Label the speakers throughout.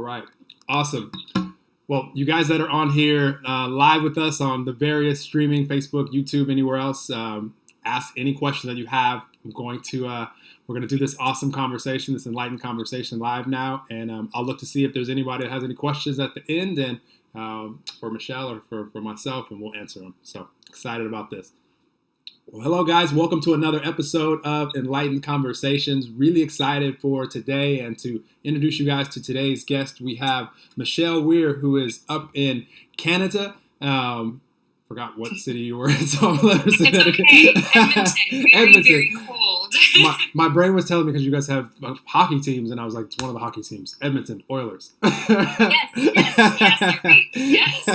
Speaker 1: right. Awesome. Well, you guys that are on here live with us on the various streaming, Facebook, YouTube, anywhere else, ask any question that you have. We're going to do this awesome conversation, this enlightened conversation live now, and I'll look to see if there's anybody that has any questions at the end, and for Michelle or for myself, and we'll answer them. So excited about this. Well, hello guys, welcome to another episode of Enlightened Conversations. Really excited for today and to introduce you guys to today's guest. We have Michelle Weir, who is up in Canada. Forgot what city you were in, so I'll let her say that again.
Speaker 2: Edmonton. Edmonton. Very cold.
Speaker 1: my brain was telling me because you guys have hockey teams, and I was like, it's one of the hockey teams. Edmonton Oilers.
Speaker 2: Yes, you're right. Yes.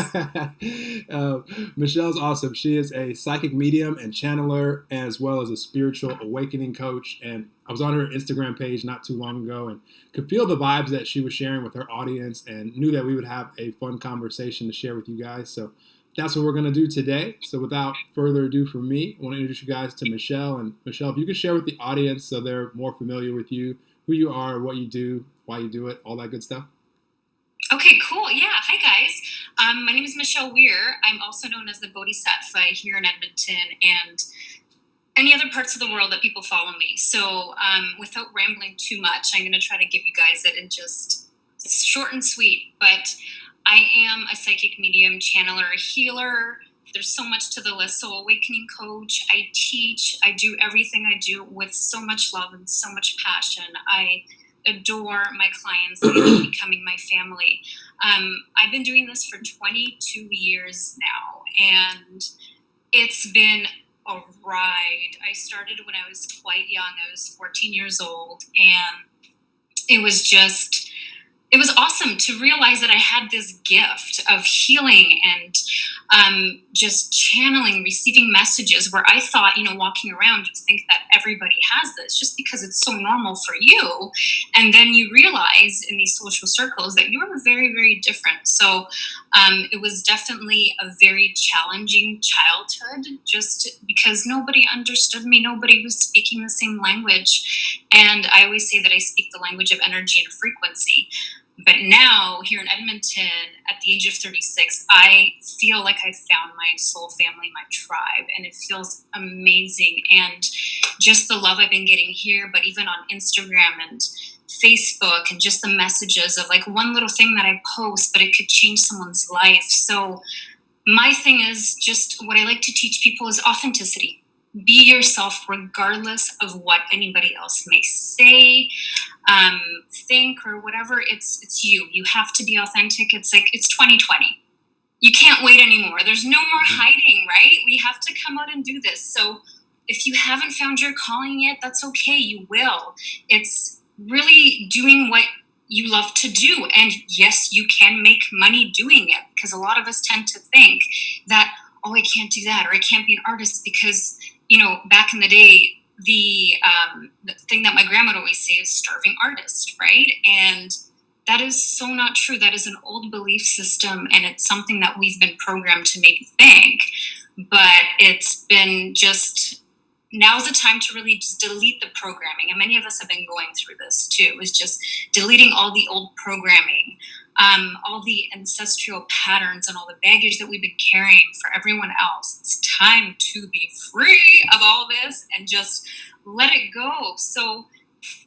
Speaker 1: Michelle's awesome. She is a psychic medium and channeler, as well as a spiritual awakening coach. And I was on her Instagram page not too long ago and could feel the vibes that she was sharing with her audience and knew that we would have a fun conversation to share with you guys. So that's what we're going to do today. So without further ado from me, I want to introduce you guys to Michelle. And Michelle, if you could share with the audience so they're more familiar with you, who you are, what you do, why you do it, all that good stuff.
Speaker 2: Okay, cool. Yeah. Hi, guys. My name is Michelle Weir. I'm also known as the Bodhisattva here in Edmonton and any other parts of the world that people follow me. So without rambling too much, I'm going to try to give you guys it in just short and sweet. But I am a psychic medium, channeler, healer. There's so much to the list. So awakening coach, I teach, I do everything I do with so much love and so much passion. I adore my clients. They end up becoming my family. I've been doing this for 22 years now, and it's been a ride. I started when I was quite young. I was 14 years old, and it was awesome to realize that I had this gift of healing and just channeling, receiving messages where I thought, walking around, you think that everybody has this just because it's so normal for you. And then you realize in these social circles that you are very, very different. So it was definitely a very challenging childhood just because nobody understood me. Nobody was speaking the same language. And I always say that I speak the language of energy and frequency. But now, here in Edmonton, at the age of 36, I feel like I found my soul family, my tribe, and it feels amazing. And just the love I've been getting here, but even on Instagram and Facebook, and just the messages of like one little thing that I post, but it could change someone's life. So my thing is just what I like to teach people is authenticity. Be yourself regardless of what anybody else may say, think, or whatever. It's you. You have to be authentic. It's like it's 2020. You can't wait anymore. There's no more hiding, right? We have to come out and do this. So if you haven't found your calling yet, that's okay. You will. It's really doing what you love to do. And yes, you can make money doing it, because a lot of us tend to think that, oh, I can't do that, or I can't be an artist because, back in the day, the thing that my grandma would always say is starving artist, right? And that is so not true. That is an old belief system, and it's something that we've been programmed to maybe think. But it's been just, now's the time to really just delete the programming. And many of us have been going through this too, is just deleting all the old programming, all the ancestral patterns and all the baggage that we've been carrying for everyone else. It's time to be free of all this and just let it go. So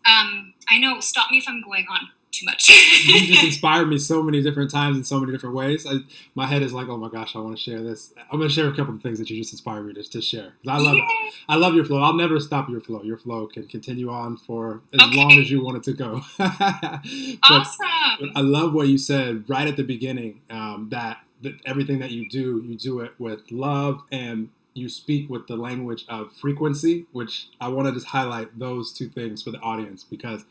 Speaker 2: I know, stop me if I'm going on too much.
Speaker 1: You just inspired me so many different times in so many different ways. My head is like, oh my gosh, I want to share this. I'm going to share a couple of things that you just inspired me to share. I love your flow. I'll never stop your flow. Your flow can continue on for as long as you want it to go.
Speaker 2: Awesome.
Speaker 1: I love what you said right at the beginning, that everything that you do it with love, and you speak with the language of frequency, which I want to just highlight those two things for the audience, because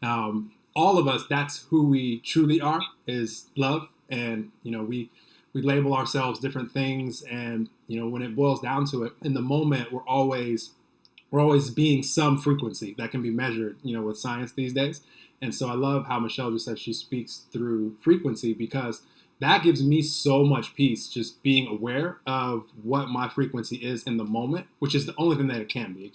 Speaker 1: all of us, that's who we truly are, is love. And, we label ourselves different things. And, when it boils down to it, in the moment, we're always being some frequency that can be measured, with science these days. And so I love how Michelle just said she speaks through frequency, because that gives me so much peace, just being aware of what my frequency is in the moment, which is the only thing that it can be.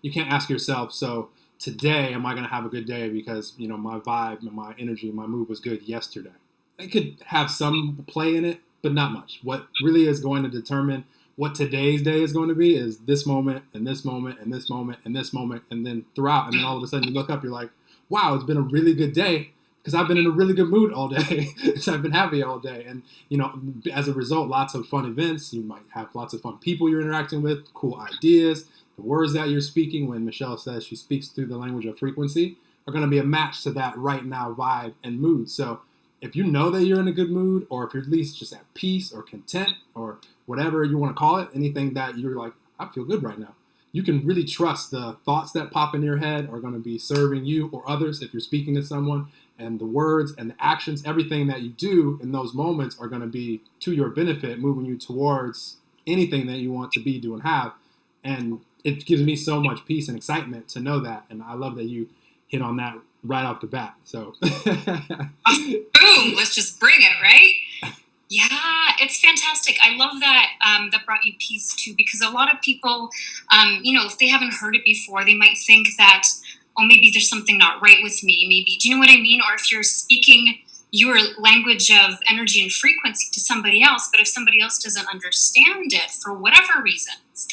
Speaker 1: You can't ask yourself, so today, am I going to have a good day because, my vibe, my energy, my mood was good yesterday? It could have some play in it, but not much. What really is going to determine what today's day is going to be is this moment and this moment and this moment and this moment, and then throughout. And then all of a sudden you look up, you're like, wow, it's been a really good day because I've been in a really good mood all day. So I've been happy all day. And, as a result, lots of fun events. You might have lots of fun people you're interacting with, cool ideas. The words that you're speaking, when Michelle says she speaks through the language of frequency, are going to be a match to that right now vibe and mood. So if you know that you're in a good mood, or if you're at least just at peace or content or whatever you want to call it, anything that you're like, I feel good right now, you can really trust the thoughts that pop in your head are going to be serving you or others if you're speaking to someone, and the words and the actions, everything that you do in those moments are going to be to your benefit, moving you towards anything that you want to be, do, and have. And it gives me so much peace and excitement to know that. And I love that you hit on that right off the bat. So
Speaker 2: boom, let's just bring it, right? Yeah, it's fantastic. I love that that brought you peace too, because a lot of people, if they haven't heard it before, they might think that, oh, maybe there's something not right with me. Maybe, do you know what I mean? Or if you're speaking your language of energy and frequency to somebody else, but if somebody else doesn't understand it for whatever reasons,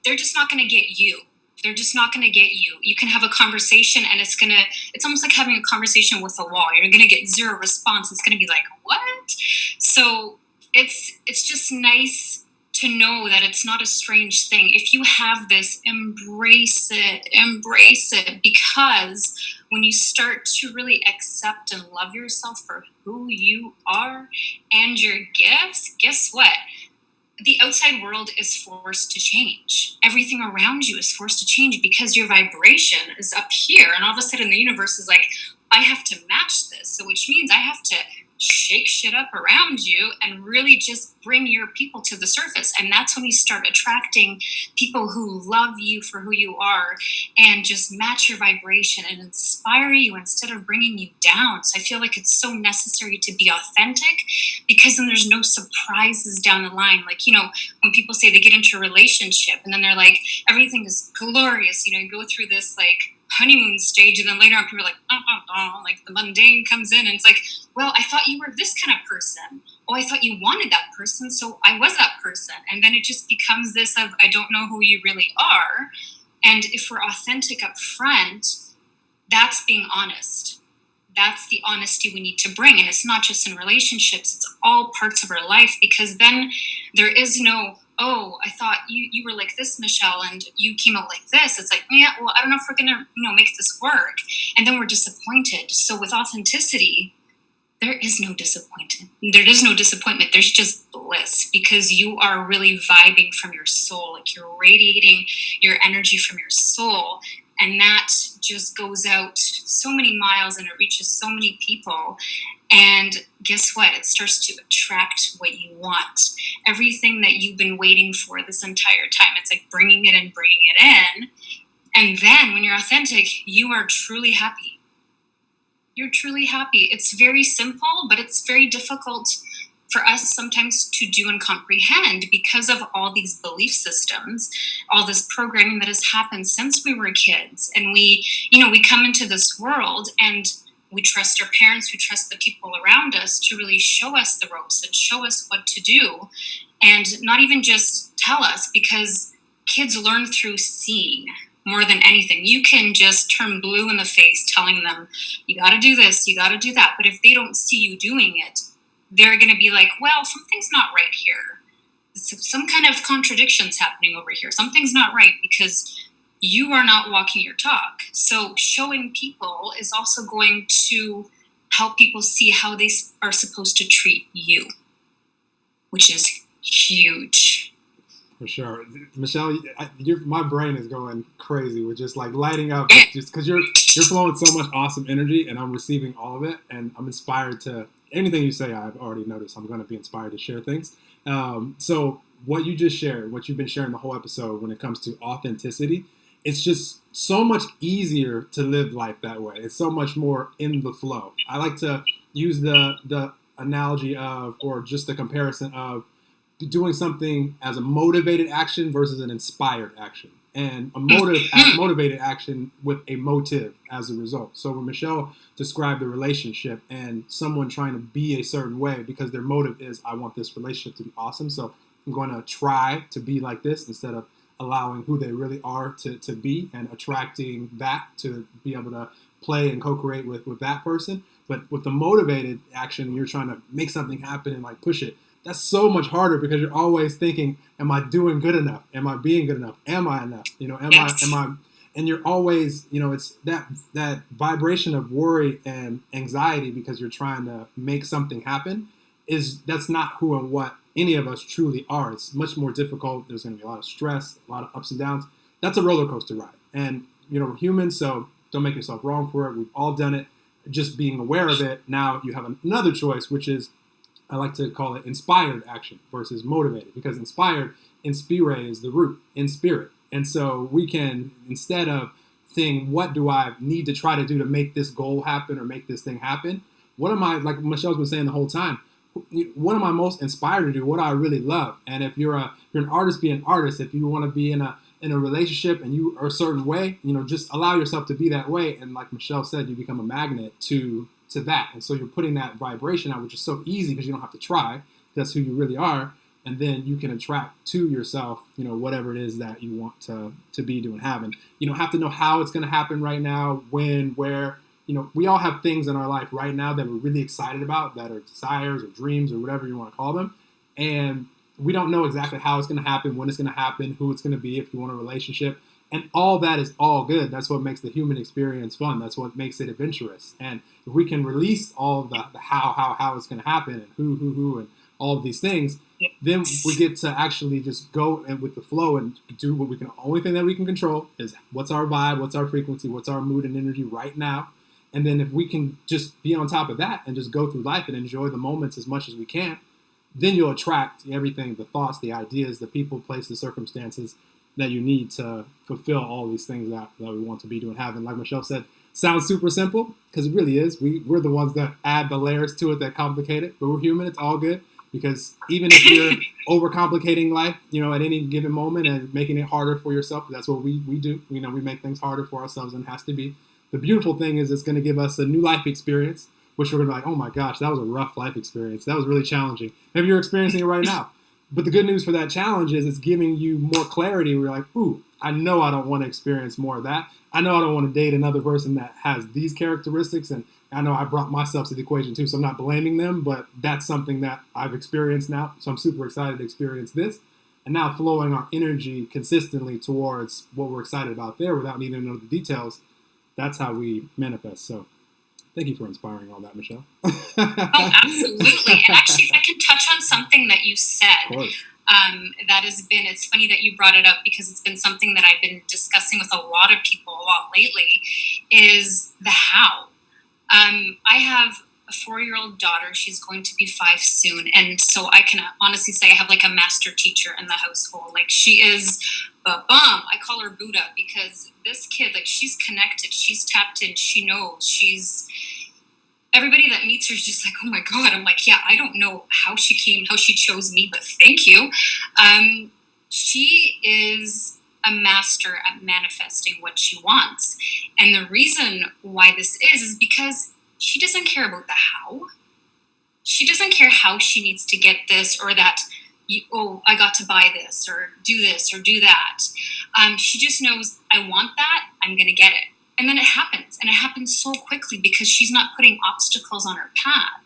Speaker 2: they're just not going to get you. They're just not going to get you. You can have a conversation and it's almost like having a conversation with a wall. You're going to get zero response. It's going to be like, what? So it's just nice to know that it's not a strange thing. If you have this, embrace it, because when you start to really accept and love yourself for who you are and your gifts, guess what? The outside world is forced to change. Everything around you is forced to change because your vibration is up here. And all of a sudden the universe is like, I have to match this. So which means I have to shake shit up around you and really just bring your people to the surface. And that's when you start attracting people who love you for who you are and just match your vibration and inspire you instead of bringing you down. So I feel like it's so necessary to be authentic, because then there's no surprises down the line. Like, when people say they get into a relationship and then they're like, everything is glorious, you go through this like honeymoon stage, and then later on people are like, like the mundane comes in and it's like, well, I thought you were this kind of person. Oh, I thought you wanted that person, so I was that person. And then it just becomes this of, I don't know who you really are. And if we're authentic up front, that's being honest. That's the honesty we need to bring. And it's not just in relationships, it's all parts of our life, because then there is no, oh, I thought you were like this, Michelle, and you came out like this. It's like, yeah, well, I don't know if we're going to, make this work. And then we're disappointed. So with authenticity, there is no disappointment. There is no disappointment. There's just bliss, because you are really vibing from your soul. Like, you're radiating your energy from your soul. And that just goes out so many miles and it reaches so many people. And guess what? It starts to attract what you want. Everything that you've been waiting for this entire time. It's like bringing it in. And then when you're authentic, you are truly happy. You're truly happy. It's very simple, but it's very difficult for us sometimes to do and comprehend because of all these belief systems, all this programming that has happened since we were kids. And we come into this world and we trust our parents, we trust the people around us to really show us the ropes and show us what to do, and not even just tell us, because kids learn through seeing more than anything. You can just turn blue in the face telling them, you got to do this, you got to do that. But if they don't see you doing it, they're going to be like, well, something's not right here. Some kind of contradiction's happening over here. Something's not right because you are not walking your talk. So showing people is also going to help people see how they are supposed to treat you, which is huge.
Speaker 1: For sure. Michelle, my brain is going crazy with just like lighting up, just because you're flowing so much awesome energy, and I'm receiving all of it, and I'm inspired to, anything you say, I've already noticed I'm going to be inspired to share things. So what you just shared, what you've been sharing the whole episode when it comes to authenticity, it's just so much easier to live life that way. It's so much more in the flow. I like to use the analogy of, or just the comparison of, doing something as a motivated action versus an inspired action. and a motivated action with a motive as a result. So when Michelle described the relationship and someone trying to be a certain way because their motive is, I want this relationship to be awesome, so I'm going to try to be like this instead of allowing who they really are to be and attracting that to be able to play and co-create with that person. But with the motivated action, you're trying to make something happen and like push it. That's so much harder because you're always thinking, am I doing good enough? Am I being good enough? Am I enough? Am I, and you're always, it's that vibration of worry and anxiety because you're trying to make something happen that's not who and what any of us truly are. It's much more difficult. There's going to be a lot of stress, a lot of ups and downs. That's a roller coaster ride. And, we're humans, so don't make yourself wrong for it. We've all done it. Just being aware of it. Now you have another choice, which is, I like to call it inspired action versus motivated, because inspire is the root, in spirit. And so we can, instead of saying, what do I need to try to do to make this goal happen or make this thing happen? What am I, like Michelle's been saying the whole time, what am I most inspired to do? What do I really love? And if you're an artist, be an artist. If you want to be in a relationship and you are a certain way, just allow yourself to be that way. And like Michelle said, you become a magnet to that. And so you're putting that vibration out, which is so easy because you don't have to try. That's who you really are. And then you can attract to yourself, whatever it is that you want to be doing, having. You don't have to know how it's going to happen right now, when, where. We all have things in our life right now that we're really excited about, that are desires or dreams or whatever you want to call them. And we don't know exactly how it's going to happen, when it's going to happen, who it's going to be, if you want a relationship. And all that is all good. That's what makes the human experience fun. That's what makes it adventurous. And if we can release all of the how it's going to happen and who and all of these things, then we get to actually just go and with the flow and do what we can. The only thing that we can control is what's our vibe, what's our frequency, what's our mood and energy right now. And then if we can just be on top of that and just go through life and enjoy the moments as much as we can, then you'll attract everything, the thoughts, the ideas, the people, places, circumstances that you need to fulfill all these things that we want to be doing, having. Like Michelle said, sounds super simple because it really is. We're the ones that add the layers to it that complicate it, but we're human. It's all good because even if you're overcomplicating life, at any given moment and making it harder for yourself, that's what we do. We make things harder for ourselves and it has to be. The beautiful thing is it's going to give us a new life experience, which we're going to be like, oh my gosh, that was a rough life experience. That was really challenging. Maybe you're experiencing it right now. But the good news for that challenge is it's giving you more clarity. We're like, ooh, I know I don't want to experience more of that. I know I don't want to date another person that has these characteristics. And I know I brought myself to the equation too, so I'm not blaming them, but that's something that I've experienced now. So I'm super excited to experience this. And now flowing our energy consistently towards what we're excited about there without needing to know the details. That's how we manifest. So thank you for inspiring all that, Michelle.
Speaker 2: Oh, absolutely. And actually, if I can touch on something that you said, that has been, it's funny that you brought it up because it's been something that I've been discussing with a lot of people a lot lately, is the how. I have a 4-year-old daughter. She's going to be 5 soon. And so I can honestly say I have like a master teacher in the household. Like she is I call her Buddha because this kid, like she's connected, she's tapped in, she knows, everybody that meets her is just like, oh my God. I'm like, yeah, I don't know how she chose me, but thank you. She is a master at manifesting what she wants. And the reason why this is because she doesn't care about the how. She doesn't care how she needs to get this or that. I got to buy this or do that. She just knows I want that. I'm going to get it. And then it happens. And it happens so quickly because she's not putting obstacles on her path.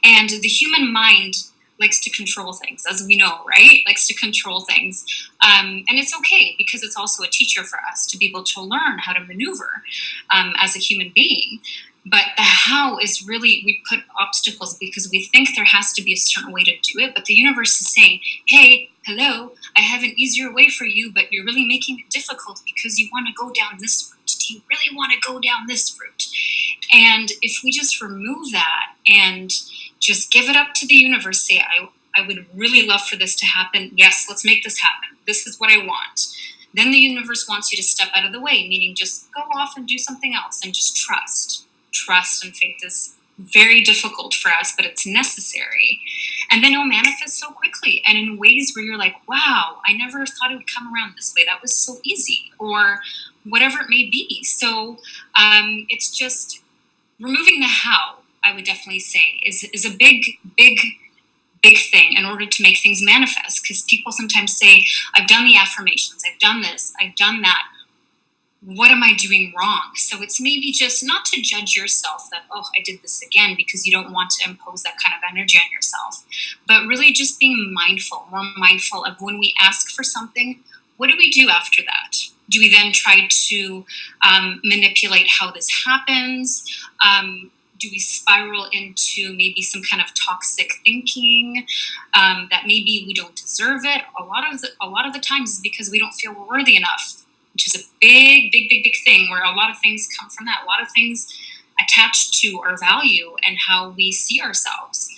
Speaker 2: And the human mind likes to control things, as we know, right? Likes to control things. And it's okay because it's also a teacher for us to be able to learn how to maneuver as a human being. But the how is really, we put obstacles because we think there has to be a certain way to do it. But the universe is saying, hey, hello, I have an easier way for you, but you're really making it difficult because you want to go down this route. Do you really want to go down this route? And if we just remove that and just give it up to the universe, say, I would really love for this to happen. Yes, let's make this happen. This is what I want. Then the universe wants you to step out of the way, meaning just go off and do something else and just trust. Trust and faith is very difficult for us, but it's necessary. And then it'll manifest so quickly and in ways where you're like, wow, I never thought it would come around this way. That was so easy, or whatever it may be. So it's just removing the how, I would definitely say, is a big thing in order to make things manifest. Because people sometimes say, I've done the affirmations, I've done this, I've done that. What am I doing wrong? So it's maybe just not to judge yourself that, oh, I did this again, because you don't want to impose that kind of energy on yourself. But really just being more mindful of when we ask for something, what do we do after that? Do we then try to manipulate how this happens? Do we spiral into maybe some kind of toxic thinking that maybe we don't deserve it? A lot of the times is because we don't feel we're worthy enough, which is a big thing, where a lot of things come from that. A lot of things attached to our value and how we see ourselves.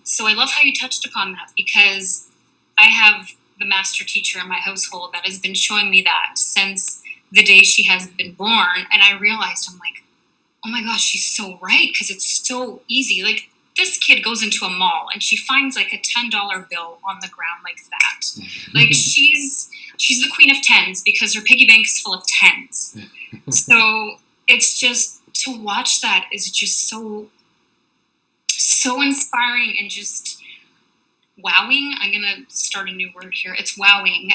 Speaker 2: So I love how you touched upon that, because I have the master teacher in my household that has been showing me that since the day she has been born. And I realized, I'm like, oh my gosh, she's so right, because it's so easy. Like, this kid goes into a mall and she finds like a $10 bill on the ground like that. Like, she's the queen of tens because her piggy bank is full of tens. So it's just, to watch that is just so inspiring and just wowing. I'm going to start a new word here. It's wowing.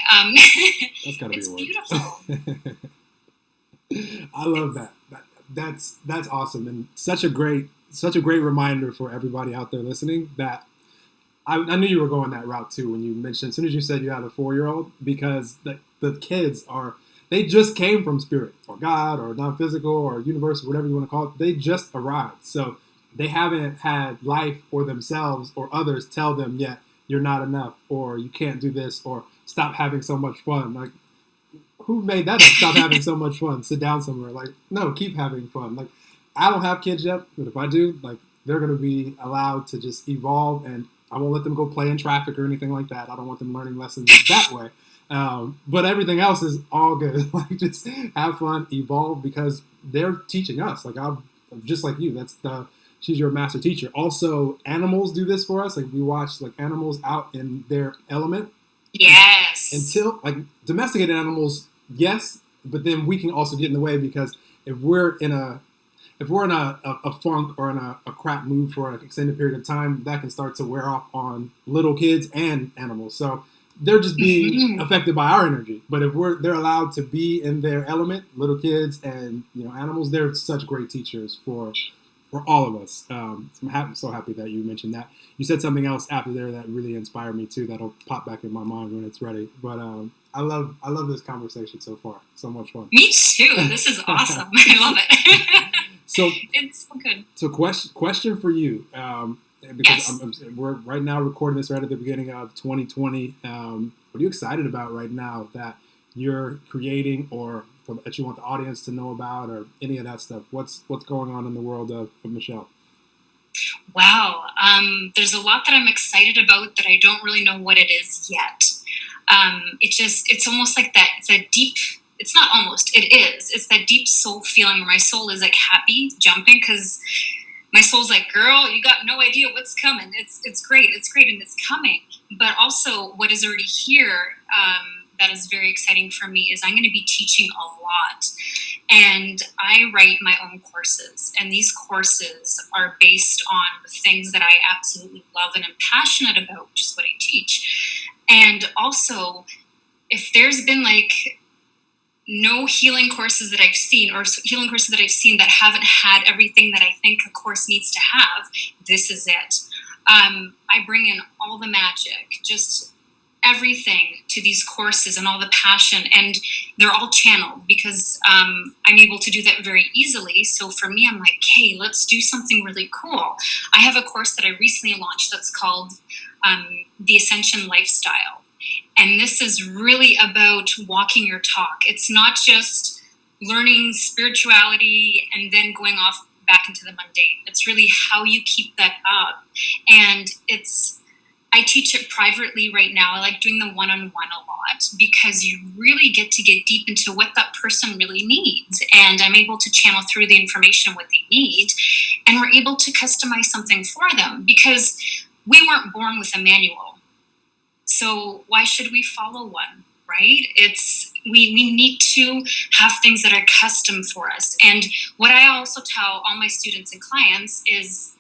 Speaker 1: That's gotta be
Speaker 2: it's
Speaker 1: a word.
Speaker 2: Beautiful.
Speaker 1: I love that. That's awesome, and such a great reminder for everybody out there listening that I knew you were going that route too when you mentioned, as soon as you said you had a 4-year-old, because the kids they just came from spirit or God or non-physical or universe or whatever you want to call it. They just arrived, so they haven't had life or themselves or others tell them yet you're not enough, or you can't do this, or stop having so much fun. Like, who made that up? Stop having so much fun. Sit down somewhere. Like, no, keep having fun. Like, I don't have kids yet, but if I do, like, they're going to be allowed to just evolve, and I won't let them go play in traffic or anything like that. I don't want them learning lessons that way. But everything else is all good. Like, just have fun, evolve, because they're teaching us. Like, I'm just like you. She's your master teacher. Also, animals do this for us. Like, we watch like animals out in their element.
Speaker 2: Yes.
Speaker 1: Until, like, domesticated animals, yes, but then we can also get in the way, because if we're in a funk or in a crap mood for an extended period of time, that can start to wear off on little kids and animals. So they're just being affected by our energy. But if they're allowed to be in their element, little kids and animals, they're such great teachers for all of us. I'm so happy that you mentioned that. You said something else after there that really inspired me too. That'll pop back in my mind when it's ready. But I love this conversation so far. So much fun.
Speaker 2: Me too. This is awesome. I love it.
Speaker 1: So
Speaker 2: it's so good.
Speaker 1: So question for you, because yes. We're right now recording this right at the beginning of 2020. What are you excited about right now that you're creating, or that you want the audience to know about, or any of that stuff? What's going on in the world of Michelle?
Speaker 2: Wow. There's a lot that I'm excited about that I don't really know what it is yet. It's almost like that. It's a deep, it's not almost, it is. It's that deep soul feeling where my soul is like happy, jumping, because my soul's like, girl, you got no idea what's coming. It's great, and it's coming. But also what is already here, that is very exciting for me, is I'm going to be teaching a lot. And I write my own courses. And these courses are based on the things that I absolutely love and am passionate about, which is what I teach. And also, if there's been like no healing courses that I've seen, or healing courses that I've seen that haven't had everything that I think a course needs to have, this is it. I bring in all the magic, just everything to these courses, and all the passion, and they're all channeled because I'm able to do that very easily. So for me, I'm like, hey, let's do something really cool. I have a course that I recently launched that's called the Ascension Lifestyle. And this is really about walking your talk. It's not just learning spirituality and then going off back into the mundane. It's really how you keep that up. And I teach it privately right now. I like doing the one-on-one a lot, because you really get deep into what that person really needs. And I'm able to channel through the information what they need, and we're able to customize something for them. Because we weren't born with a manual. So why should we follow one, right? We need to have things that are custom for us. And what I also tell all my students and clients is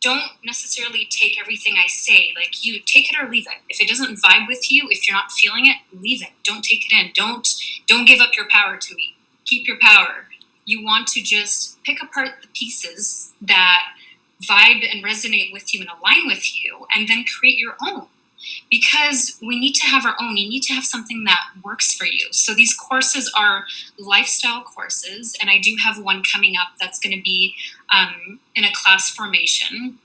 Speaker 2: don't necessarily take everything I say. Like, you take it or leave it. If it doesn't vibe with you, if you're not feeling it, leave it. Don't take it in. Don't give up your power to me. Keep your power. You want to just pick apart the pieces that vibe and resonate with you and align with you, and then create your own. Because we need to have our own. You need to have something that works for you. So these courses are lifestyle courses, and I do have one coming up that's going to be in a class formation.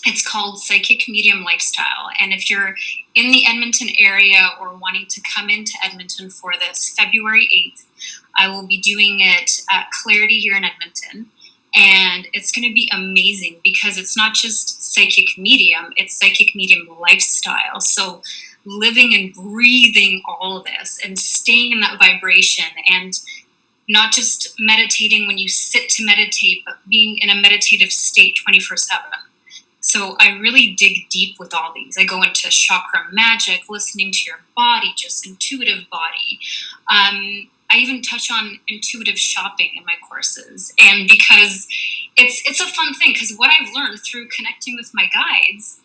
Speaker 2: It's called Psychic Medium Lifestyle. And if you're in the Edmonton area or wanting to come into Edmonton for this, February 8th, I will be doing it at Clarity here in Edmonton. And it's going to be amazing because it's not just psychic medium, it's psychic medium lifestyle. So living and breathing all of this and staying in that vibration, and not just meditating when you sit to meditate, but being in a meditative state 24/7. So I really dig deep with all these. I go into chakra magic, listening to your body, just intuitive body. I even touch on intuitive shopping in my courses. And because it's a fun thing, because what I've learned through connecting with my guides,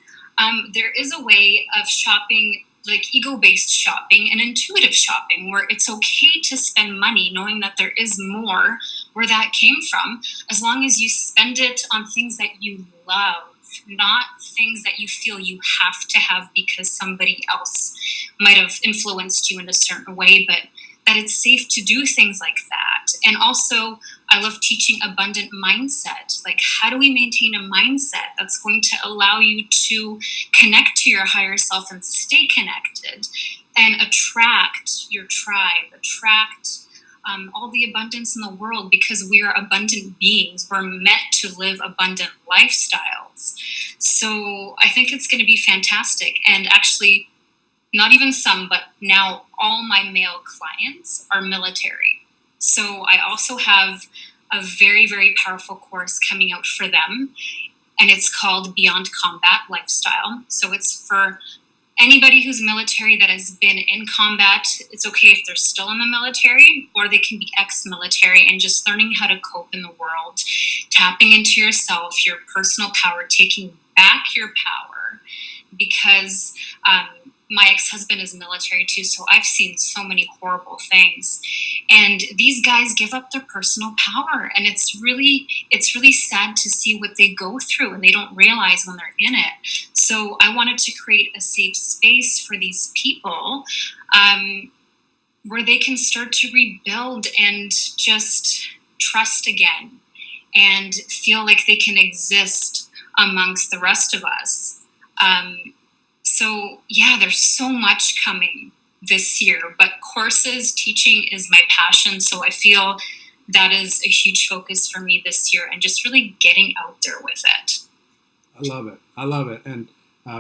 Speaker 2: there is a way of shopping, like ego-based shopping and intuitive shopping, where it's okay to spend money knowing that there is more where that came from, as long as you spend it on things that you love, not things that you feel you have to have because somebody else might have influenced you in a certain way, but that it's safe to do things like that. And also, I love teaching abundant mindset. Like, how do we maintain a mindset that's going to allow you to connect to your higher self and stay connected and attract your tribe, attract all the abundance in the world, because we are abundant beings. We're meant to live abundant lifestyles. So I think it's going to be fantastic. And actually, not even some, but now all my male clients are military. So I also have a very, very powerful course coming out for them, and it's called Beyond Combat Lifestyle. So it's for anybody who's military that has been in combat. It's okay if they're still in the military, or they can be ex-military, and just learning how to cope in the world, tapping into yourself, your personal power, taking back your power, because my ex-husband is military too, so I've seen so many horrible things. And these guys give up their personal power, and it's really sad to see what they go through, and they don't realize when they're in it. So I wanted to create a safe space for these people, where they can start to rebuild and just trust again and feel like they can exist amongst the rest of us. So yeah, there's so much coming this year, but courses, teaching is my passion. So I feel that is a huge focus for me this year, and just really getting out there with it.
Speaker 1: I love it. And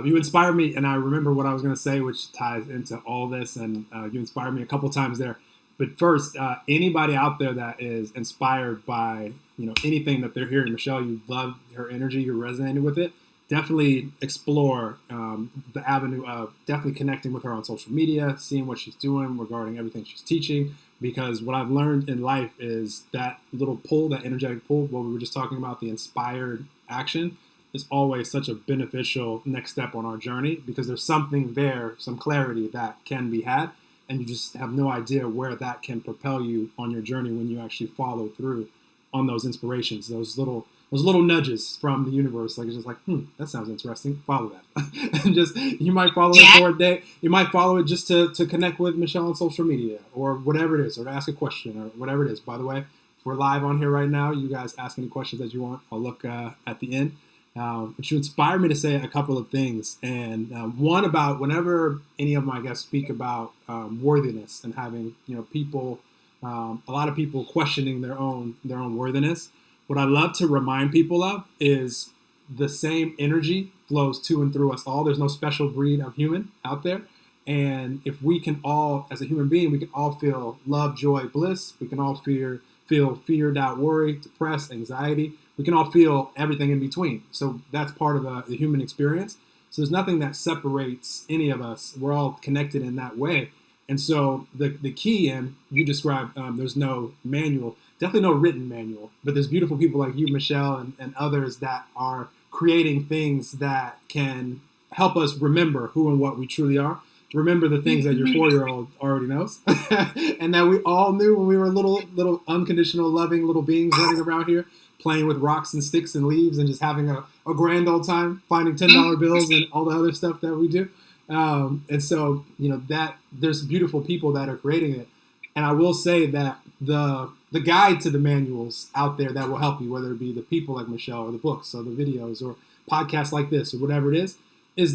Speaker 1: you inspire me, and I remember what I was going to say, which ties into all this, and you inspired me a couple times there. But first, anybody out there that is inspired by anything that they're hearing, Michelle, you love her energy, you're resonating with it, definitely explore the avenue of definitely connecting with her on social media, seeing what she's doing regarding everything she's teaching. Because what I've learned in life is that little pull, that energetic pull, what we were just talking about, the inspired action, is always such a beneficial next step on our journey, because there's something there, some clarity that can be had, and you just have no idea where that can propel you on your journey when you actually follow through on those inspirations, those little nudges from the universe. Like, it's just like, that sounds interesting. Follow that. And just, you might follow it for a day. You might follow it just to connect with Michelle on social media, or whatever it is, or to ask a question, or whatever it is. By the way, we're live on here right now. You guys ask any questions that you want. I'll look at the end. But you inspired me to say a couple of things. And one, about whenever any of my guests speak about worthiness and having, people, a lot of people questioning their own worthiness. What I love to remind people of is the same energy flows to and through us all. There's no special breed of human out there. And if we can all, as a human being, we can all feel love, joy, bliss. We can all feel fear, doubt, worry, depressed, anxiety. we can all feel everything in between. So that's part of the human experience. So there's nothing that separates any of us. We're all connected in that way. And so the key, and you described, there's no manual, definitely no written manual, but there's beautiful people like you, Michelle, and others that are creating things that can help us remember who and what we truly are. Remember the things that your 4-year-old already knows, and that we all knew when we were little unconditional, loving little beings running around here, playing with rocks and sticks and leaves, and just having a grand old time, finding $10 bills and all the other stuff that we do. And so, that there's beautiful people that are creating it. And I will say that the guide to the manuals out there that will help you, whether it be the people like Michelle or the books or the videos or podcasts like this or whatever it is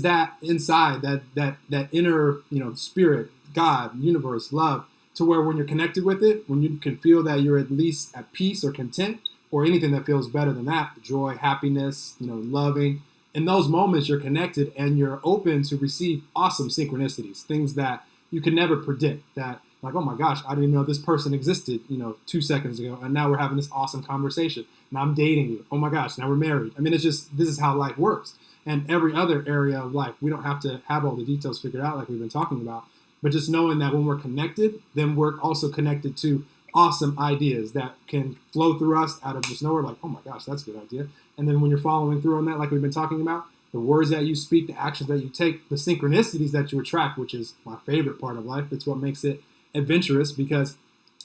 Speaker 1: that inside, that inner, spirit, God, universe, love, to where when you're connected with it, when you can feel that you're at least at peace or content or anything that feels better than that, joy, happiness, loving, in those moments you're connected and you're open to receive awesome synchronicities, things that you can never predict, that like, oh my gosh, I didn't even know this person existed, 2 seconds ago, and now we're having this awesome conversation. Now I'm dating you. Oh my gosh, now we're married. I mean, it's just, this is how life works. And every other area of life, we don't have to have all the details figured out like we've been talking about, but just knowing that when we're connected, then we're also connected to awesome ideas that can flow through us out of just nowhere, like, oh my gosh, that's a good idea. And then when you're following through on that, like we've been talking about, the words that you speak, the actions that you take, the synchronicities that you attract, which is my favorite part of life. It's what makes it adventurous, because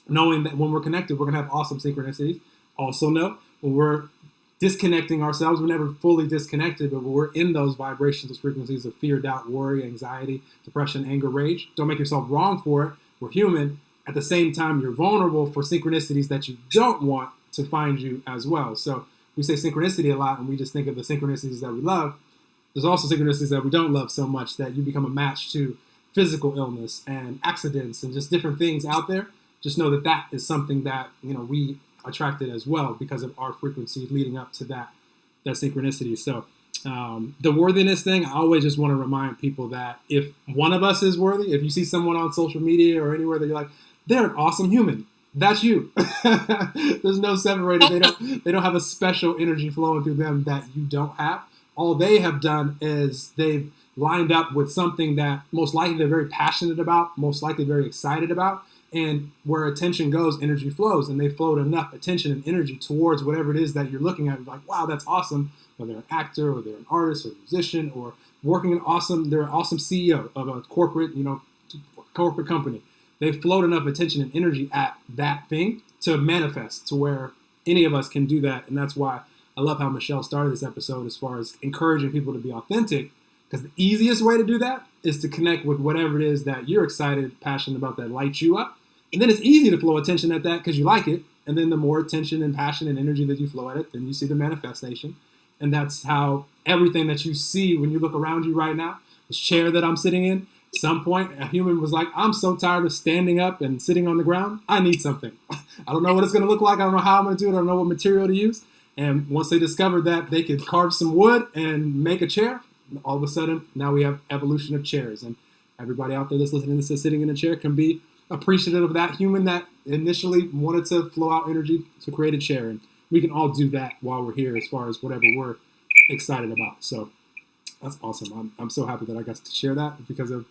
Speaker 1: knowing that when we're connected, we're going to have awesome synchronicities. Also know when we're disconnecting ourselves, we're never fully disconnected, but when we're in those vibrations, those frequencies of fear, doubt, worry, anxiety, depression, anger, rage, don't make yourself wrong for it. We're human. At the same time, you're vulnerable for synchronicities that you don't want to find you as well. So we say synchronicity a lot, and we just think of the synchronicities that we love. There's also synchronicities that we don't love so much that you become a match to physical illness and accidents and just different things out there. Just know that is something that we attracted as well because of our frequency leading up to that synchronicity. So the worthiness thing, I always just want to remind people that if one of us is worthy, if you see someone on social media or anywhere that you're like, they're an awesome human, that's you. There's no separating. They don't have a special energy flowing through them that you don't have. All they have done is they've lined up with something that most likely they're very passionate about, most likely very excited about, and where attention goes, energy flows, and they flowed enough attention and energy towards whatever it is that you're looking at. You're like, wow, that's awesome. Whether they're an actor or they're an artist or a musician or working they're an awesome CEO of a corporate company. They float enough attention and energy at that thing to manifest to where any of us can do that. And that's why I love how Michelle started this episode as far as encouraging people to be authentic, because the easiest way to do that is to connect with whatever it is that you're excited, passionate about, that lights you up. And then it's easy to flow attention at that because you like it. And then the more attention and passion and energy that you flow at it, then you see the manifestation. And that's how everything that you see when you look around you right now, this chair that I'm sitting in, at some point, a human was like, I'm so tired of standing up and sitting on the ground. I need something. I don't know what it's going to look like. I don't know how I'm going to do it. I don't know what material to use. And once they discovered that they could carve some wood and make a chair, all of a sudden, now we have evolution of chairs. And everybody out there that's listening to this sitting in a chair can be appreciative of that human that initially wanted to flow out energy to create a chair. And we can all do that while we're here as far as whatever we're excited about. So that's awesome. I'm so happy that I got to share that because of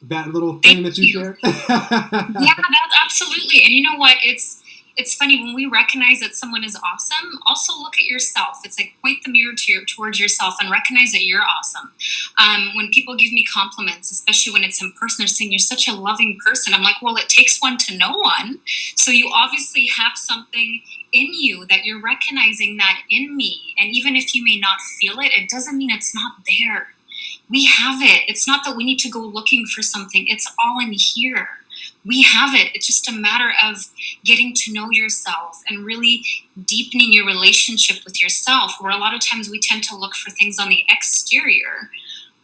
Speaker 1: that little thing that you shared.
Speaker 2: Yeah, that's absolutely. And you know what? It's funny when we recognize that someone is awesome. Also, look at yourself. It's like point the mirror towards yourself and recognize that you're awesome. When people give me compliments, especially when it's in person, they're saying you're such a loving person. I'm like, well, it takes one to know one. So you obviously have something in you that you're recognizing that in me. And even if you may not feel it, it doesn't mean it's not there. We have it. It's not that we need to go looking for something. It's all in here. We have it. It's just a matter of getting to know yourself and really deepening your relationship with yourself, where a lot of times we tend to look for things on the exterior,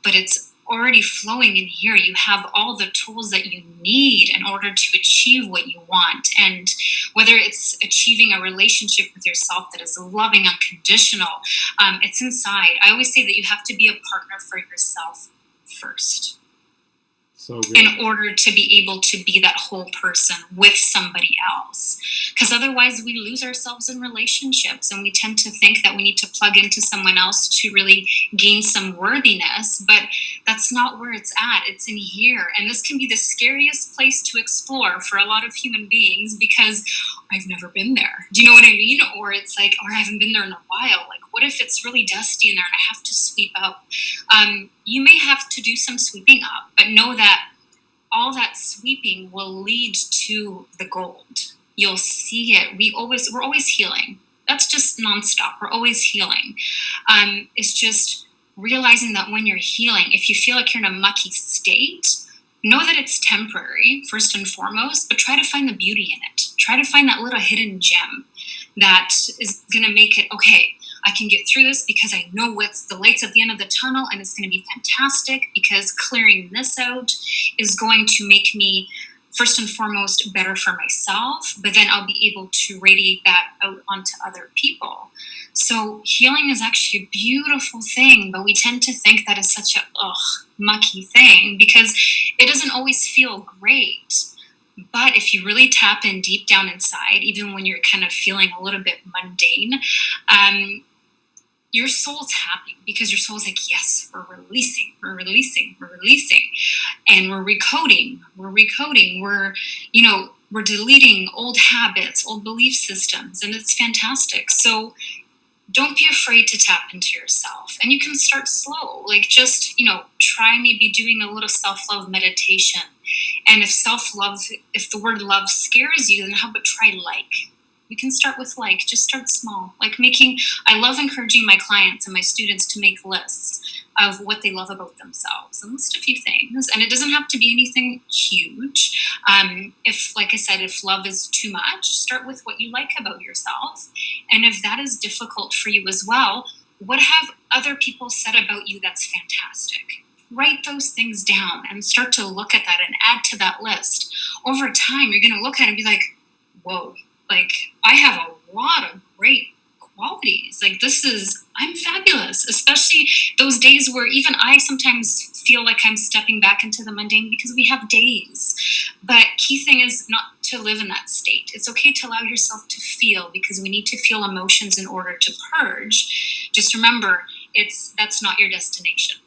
Speaker 2: but it's already flowing in here. You have all the tools that you need in order to achieve what you want. And whether it's achieving a relationship with yourself that is loving, unconditional, it's inside. I always say that you have to be a partner for yourself first.
Speaker 1: So good.
Speaker 2: In order to be able to be that whole person with somebody else. Because otherwise we lose ourselves in relationships, and we tend to think that we need to plug into someone else to really gain some worthiness, but that's not where it's at. It's in here. And this can be the scariest place to explore for a lot of human beings, because I've never been there. Do you know what I mean? Or it's like, or I haven't been there in a while. Like, what if it's really dusty in there and I have to sweep up? You may have to do some sweeping up, but know that all that sweeping will lead to the gold. You'll see it. We're always healing. That's just nonstop. We're always healing. It's just realizing that when you're healing, if you feel like you're in a mucky state, know that it's temporary, first and foremost, but try to find the beauty in it. Try to find that little hidden gem that is going to make it, okay, I can get through this because I know what's the lights at the end of the tunnel, and it's going to be fantastic because clearing this out is going to make me, first and foremost, better for myself, but then I'll be able to radiate that out onto other people. So healing is actually a beautiful thing, but we tend to think that is such a mucky thing because it doesn't always feel great. But if you really tap in deep down inside, even when you're kind of feeling a little bit mundane, your soul's happy because your soul's like, yes, we're releasing, and we're recoding, we're deleting old habits, old belief systems, and it's fantastic. So don't be afraid to tap into yourself, and you can start slow, like just, try maybe doing a little self-love meditation. And if the word love scares you, then how about try like? We can start with like, just start small. I love encouraging my clients and my students to make lists of what they love about themselves and list a few things. And it doesn't have to be anything huge. If love is too much, start with what you like about yourself. And if that is difficult for you as well, what have other people said about you that's fantastic? Write those things down and start to look at that and add to that list. Over time, you're going to look at it and be like, whoa, like I have a lot of great qualities. Like I'm fabulous, especially those days where even I sometimes feel like I'm stepping back into the mundane because we have days. But key thing is not to live in that state. It's okay to allow yourself to feel, because we need to feel emotions in order to purge. Just remember, that's not your destination.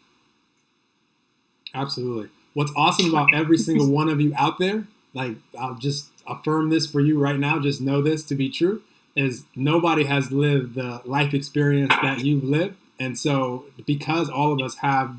Speaker 1: Absolutely. What's awesome about every single one of you out there, like I'll just affirm this for you right now, just know this to be true, is nobody has lived the life experience that you've lived. And so because all of us are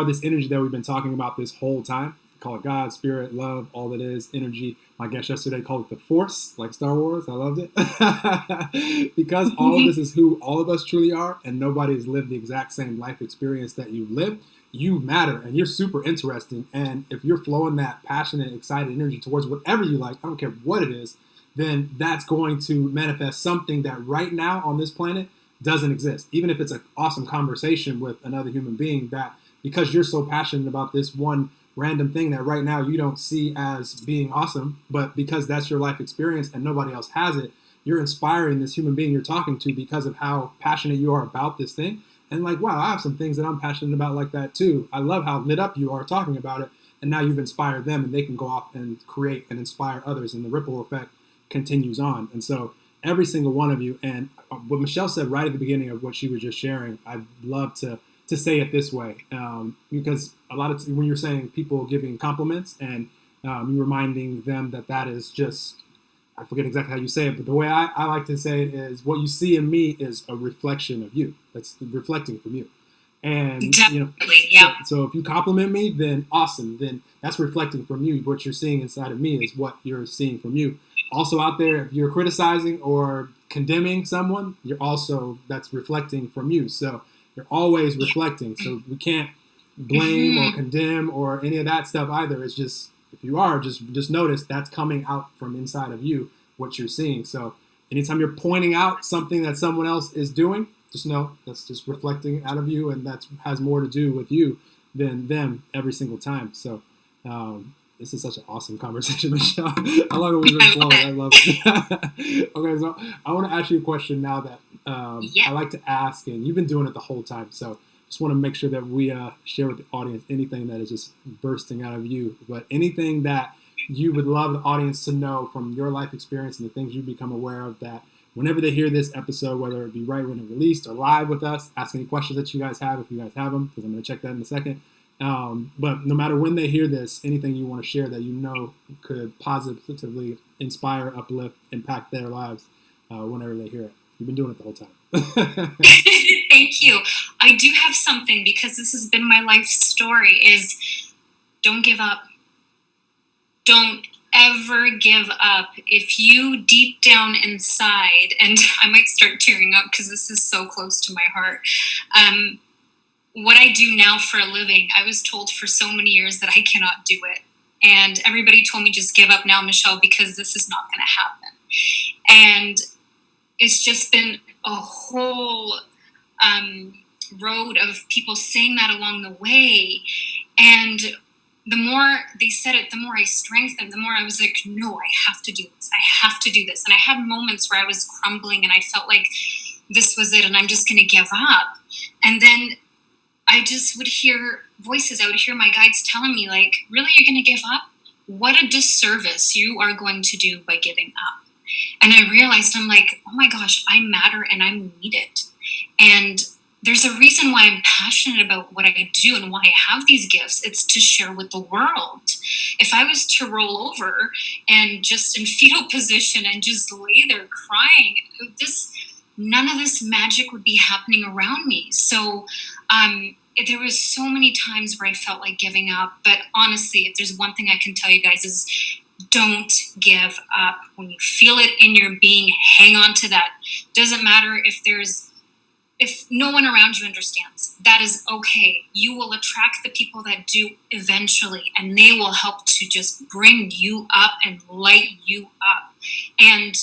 Speaker 1: this energy that we've been talking about this whole time, call it God, spirit, love, all that is, energy. My guest yesterday called it the Force, like Star Wars. I loved it. Because all of this is who all of us truly are, and nobody has lived the exact same life experience that you've lived. You matter, and you're super interesting. And if you're flowing that passionate, excited energy towards whatever you like, I don't care what it is, then that's going to manifest something that right now on this planet doesn't exist. Even if it's an awesome conversation with another human being, that because you're so passionate about this one random thing that right now you don't see as being awesome, but because that's your life experience and nobody else has it, you're inspiring this human being you're talking to because of how passionate you are about this thing. And like, wow, I have some things that I'm passionate about like that too. I love how lit up you are talking about it. And now you've inspired them, and they can go off and create and inspire others, and the ripple effect continues on. And so every single one of you, and what Michelle said right at the beginning of what she was just sharing, I'd love to say it this way, because a lot of when you're saying people giving compliments and you reminding them that is just, I forget exactly how you say it, but the way I like to say it is, what you see in me is a reflection of you. That's reflecting from you. And
Speaker 2: definitely, yeah.
Speaker 1: So if you compliment me, then awesome. Then that's reflecting from you. What you're seeing inside of me is what you're seeing from you. Also out there, if you're criticizing or condemning someone, that's reflecting from you. So you're always reflecting. So we can't blame or condemn or any of that stuff either. It's just, if you are, just notice that's coming out from inside of you, what you're seeing. So anytime you're pointing out something that someone else is doing, just know that's just reflecting out of you, and that has more to do with you than them every single time. So this is such an awesome conversation, Michelle. I love it. We've been flowing. I love it. Okay, so I want to ask you a question now that I like to ask, and you've been doing it the whole time. So just want to make sure that we share with the audience anything that is just bursting out of you, but anything that you would love the audience to know from your life experience and the things you become aware of, that whenever they hear this episode, whether it be right when it released or live with us, ask any questions that you guys have, if you guys have them, because I'm going to check that in a second. But no matter when they hear this, anything you want to share that you know could positively inspire, uplift, impact their lives whenever they hear it. You've been doing it the whole time.
Speaker 2: Thank you. I do have something, because this has been my life story, is don't give up. Don't ever give up. If you deep down inside, and I might start tearing up because this is so close to my heart, what I do now for a living, I was told for so many years that I cannot do it. And everybody told me, just give up now, Michelle, because this is not going to happen. And it's just been a whole road of people saying that along the way. And the more they said it, the more I strengthened, the more I was like, no, I have to do this. I have to do this. And I had moments where I was crumbling and I felt like this was it and I'm just going to give up. And then I just would hear voices. I would hear my guides telling me, like, really, you're going to give up? What a disservice you are going to do by giving up. And I realized, I'm like, oh my gosh, I matter and I'm needed. And there's a reason why I'm passionate about what I do and why I have these gifts. It's to share with the world. If I was to roll over and just in fetal position and just lay there crying, none of this magic would be happening around me. So there was so many times where I felt like giving up. But honestly, if there's one thing I can tell you guys is don't give up. When you feel it in your being, hang on to that. Doesn't matter if no one around you understands. That is okay. You will attract the people that do eventually, and they will help to just bring you up and light you up. And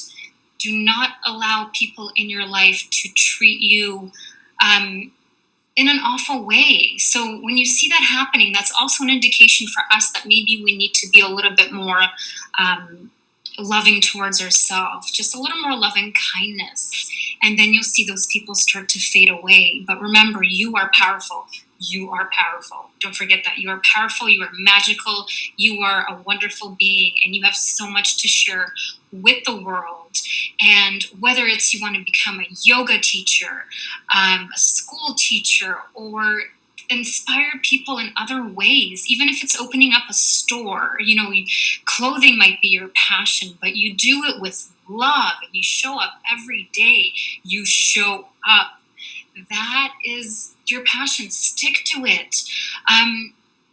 Speaker 2: do not allow people in your life to treat you in an awful way. So when you see that happening, that's also an indication for us that maybe we need to be a little bit more loving towards ourselves, just a little more loving kindness. And then you'll see those people start to fade away. But remember, you are powerful. You are powerful. Don't forget that. You are powerful. You are magical. You are a wonderful being. And you have so much to share with the world. And whether it's you want to become a yoga teacher, a school teacher, or inspire people in other ways, even if it's opening up a store, clothing might be your passion, but you do it with love and you show up every day. You show up. That is your passion. Stick to it.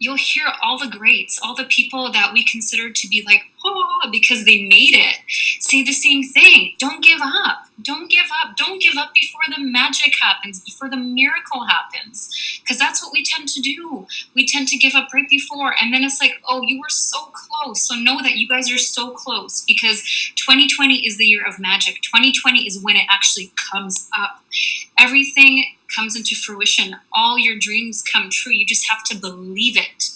Speaker 2: You'll hear all the greats, all the people that we consider to be like, oh, because they made it, say the same thing. Don't give up. Don't give up. Don't give up before the magic happens, before the miracle happens. Because that's what we tend to do. We tend to give up right before. And then it's like, oh, you were so close. So know that you guys are so close, because 2020 is the year of magic. 2020 is when it actually comes up. Everything comes into fruition. All your dreams come true. You just have to believe it.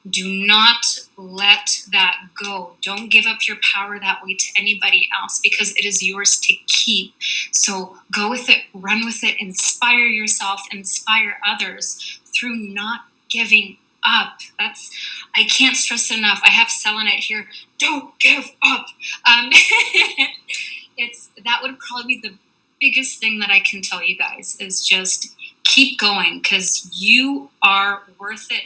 Speaker 2: Do not let that go. Don't give up your power that way to anybody else, because it is yours to keep. So go with it, run with it, inspire yourself, inspire others through not giving up. I can't stress it enough. I have selenite here. Don't give up. That would probably be the biggest thing that I can tell you guys, is just keep going, because you are worth it.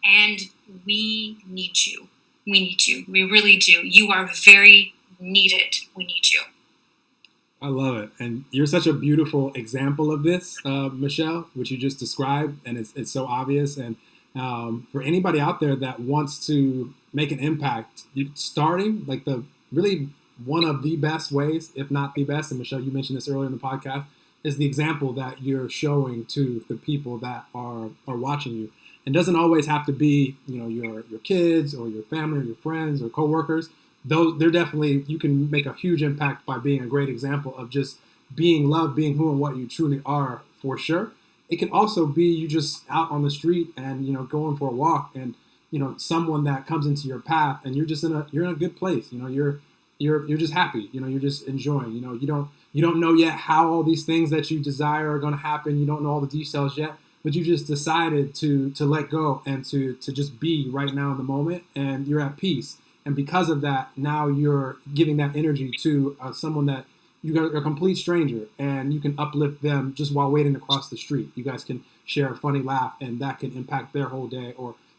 Speaker 2: And we need you. We need you. We really do. You are very needed. We need you.
Speaker 1: I love it. And you're such a beautiful example of this, Michelle, which you just described. And it's so obvious. And for anybody out there that wants to make an impact, starting like really one of the best ways, if not the best, and Michelle, you mentioned this earlier in the podcast, is the example that you're showing to the people that are watching you. It doesn't always have to be, your kids or your family or your friends or coworkers. They're definitely, you can make a huge impact by being a great example of just being loved, being who and what you truly are, for sure. It can also be you just out on the street and, going for a walk, and, someone that comes into your path and you're in a good place. You're just happy. You're just enjoying. You don't know yet how all these things that you desire are going to happen. You don't know all the details yet. but you just decided to let go and to just be right now in the moment, and you're at peace. And because of that, now you're giving that energy to someone that you're a complete stranger, and you can uplift them just while waiting across the street. You guys can share a funny laugh, and that can impact their whole day.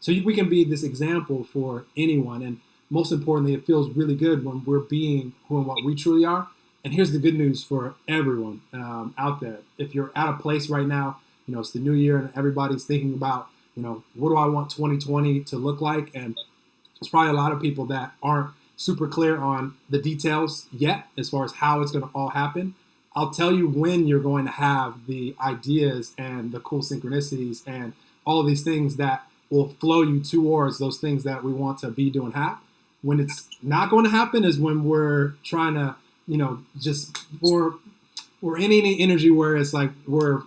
Speaker 1: We can be this example for anyone. And most importantly, it feels really good when we're being who and what we truly are. And here's the good news for everyone out there. If you're at a place right now, it's the new year and everybody's thinking about, what do I want 2020 to look like? And there's probably a lot of people that aren't super clear on the details yet as far as how it's going to all happen. I'll tell you when you're going to have the ideas and the cool synchronicities and all of these things that will flow you towards those things that we want to be, do, and have. When it's not going to happen is when we're trying to, we're in any energy where it's like we're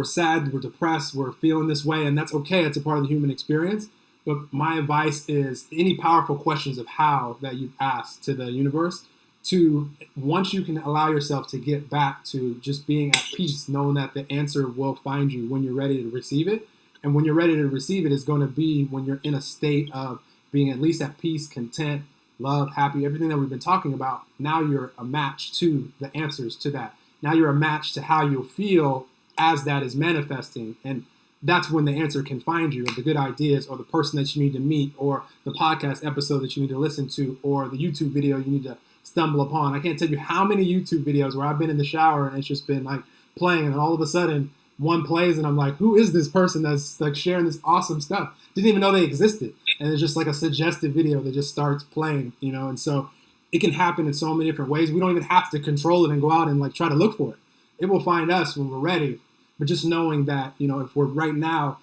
Speaker 1: sad, we're depressed, we're feeling this way, and that's okay. It's a part of the human experience. But my advice is any powerful questions of how that you've asked to the universe, to once you can allow yourself to get back to just being at peace, knowing that the answer will find you when you're ready to receive it. And when you're ready to receive it is going to be when you're in a state of being at least at peace, content, love, happy, everything that we've been talking about. Now you're a match to the answers to that. Now you're a match to how you'll feel as that is manifesting. And that's when the answer can find you, or the good ideas, or the person that you need to meet, or the podcast episode that you need to listen to, or the YouTube video you need to stumble upon. I can't tell you how many YouTube videos where I've been in the shower and it's just been like playing, and all of a sudden one plays and I'm like, who is this person that's like sharing this awesome stuff? Didn't even know they existed. And it's just like a suggested video that just starts playing, and so it can happen in so many different ways. We don't even have to control it and go out and like try to look for it. It will find us when we're ready. But just knowing that, if we're right now,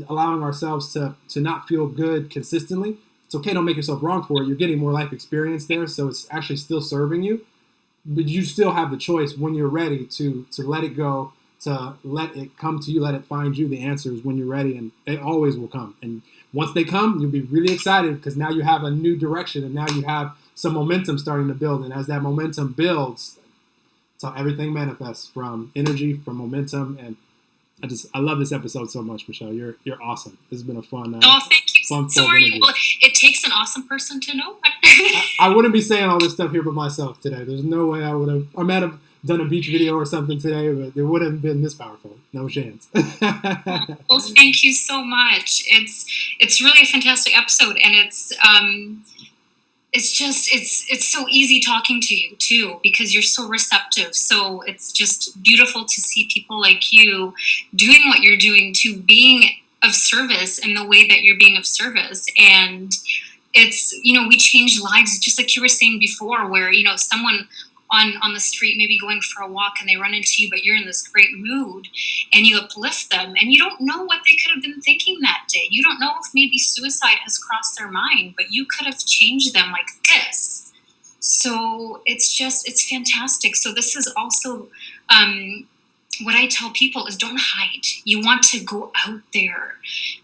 Speaker 1: allowing ourselves to not feel good consistently, it's okay. Don't make yourself wrong for it. You're getting more life experience there. So it's actually still serving you. But you still have the choice when you're ready to let it go, to let it come to you, let it find you the answers when you're ready. And it always will come. And once they come, you'll be really excited because now you have a new direction, and now you have some momentum starting to build. And as that momentum builds, it's how everything manifests, from energy, from momentum. And I love this episode so much, Michelle. You're awesome. This has been a fun.
Speaker 2: Thank you.
Speaker 1: Fun
Speaker 2: Sorry, well, it takes an awesome person to know.
Speaker 1: I wouldn't be saying all this stuff here by myself today. There's no way I would have. I might have done a beach video or something today, but it wouldn't have been this powerful. No chance.
Speaker 2: Well, thank you so much. It's really a fantastic episode, and it's so easy talking to you too, because you're so receptive. So it's just beautiful to see people like you doing what you're doing, to being of service in the way that you're being of service. And it's, we change lives, just like you were saying before, where, someone on the street, maybe going for a walk, and they run into you, but you're in this great mood and you uplift them, and you don't know what they could have been thinking that day. You don't know if maybe suicide has crossed their mind, but you could have changed them like this. So it's fantastic. So this is also what I tell people is, don't hide. You want to go out there.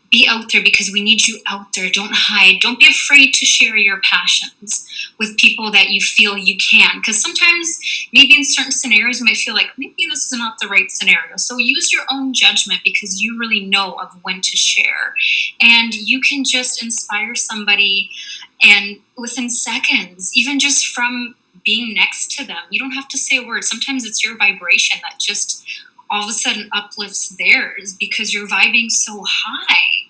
Speaker 2: Be out there, because we need you out there. Don't hide. Don't be afraid to share your passions with people that you feel you can. Because sometimes, maybe in certain scenarios, you might feel like maybe this is not the right scenario. So use your own judgment, because you really know of when to share. And you can just inspire somebody, and within seconds, even just from being next to them, you don't have to say a word. Sometimes it's your vibration that just all of a sudden uplifts theirs, because you're vibing so high.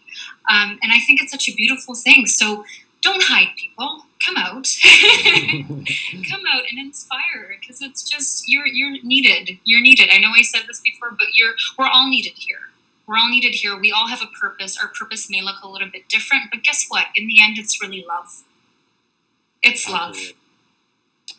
Speaker 2: And I think it's such a beautiful thing. So don't hide, people. Come out. Come out and inspire, because it's just, you're needed. You're needed. I know I said this before, but we're all needed here. We're all needed here. We all have a purpose. Our purpose may look a little bit different, but guess what? In the end, it's really love. It's love.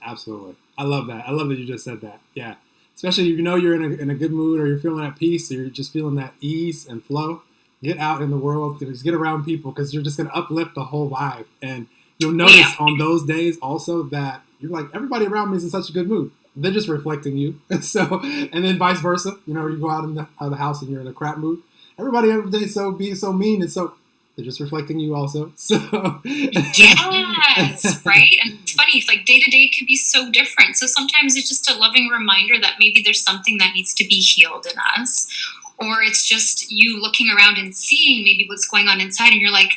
Speaker 1: Absolutely. I love that. I love that you just said that. Yeah. Especially if you're in a good mood, or you're feeling at peace, or you're just feeling that ease and flow. Get out in the world, just get around people, because you're just going to uplift the whole vibe. And you'll notice on those days also that you're like, everybody around me is in such a good mood. They're just reflecting you. So, and then vice versa. You go out of the house and you're in a crap mood. Everybody every day being so mean, and so they're just reflecting you also. So
Speaker 2: yes, right? And it's funny, like day to day could be so different. So sometimes it's just a loving reminder that maybe there's something that needs to be healed in us. or it's just you looking around and seeing maybe what's going on inside, and you're like,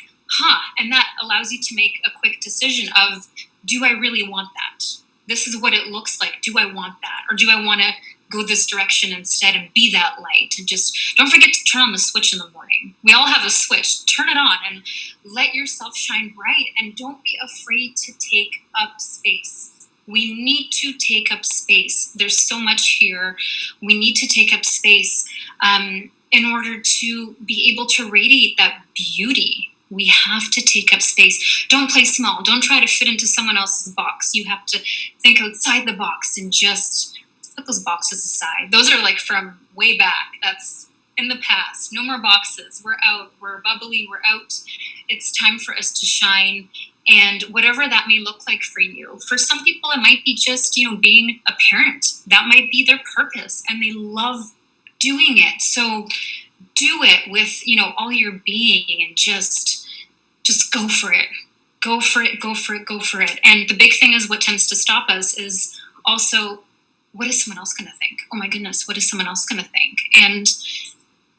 Speaker 2: and that allows you to make a quick decision of, do I really want that? This is what it looks like. Do I want that? Or do I want to go this direction instead and be that light? And just don't forget to turn on the switch in the morning. We all have a switch. Turn it on and let yourself shine bright. And don't be afraid to take up space. We need to take up space. There's so much here. We need to take up space in order to be able to radiate that beauty. We have to take up space. Don't play small. Don't try to fit into someone else's box. You have to think outside the box and just put those boxes aside. Those are like from way back. That's in the past. No more boxes. We're out. We're bubbly. We're out. It's time for us to shine. And whatever that may look like for you. For some people, it might be just, being a parent. That might be their purpose, and they love doing it. So do it with, all your being, and just go for it. Go for it, go for it, go for it. And the big thing is, what tends to stop us is also, what is someone else going to think? Oh my goodness, what is someone else going to think? And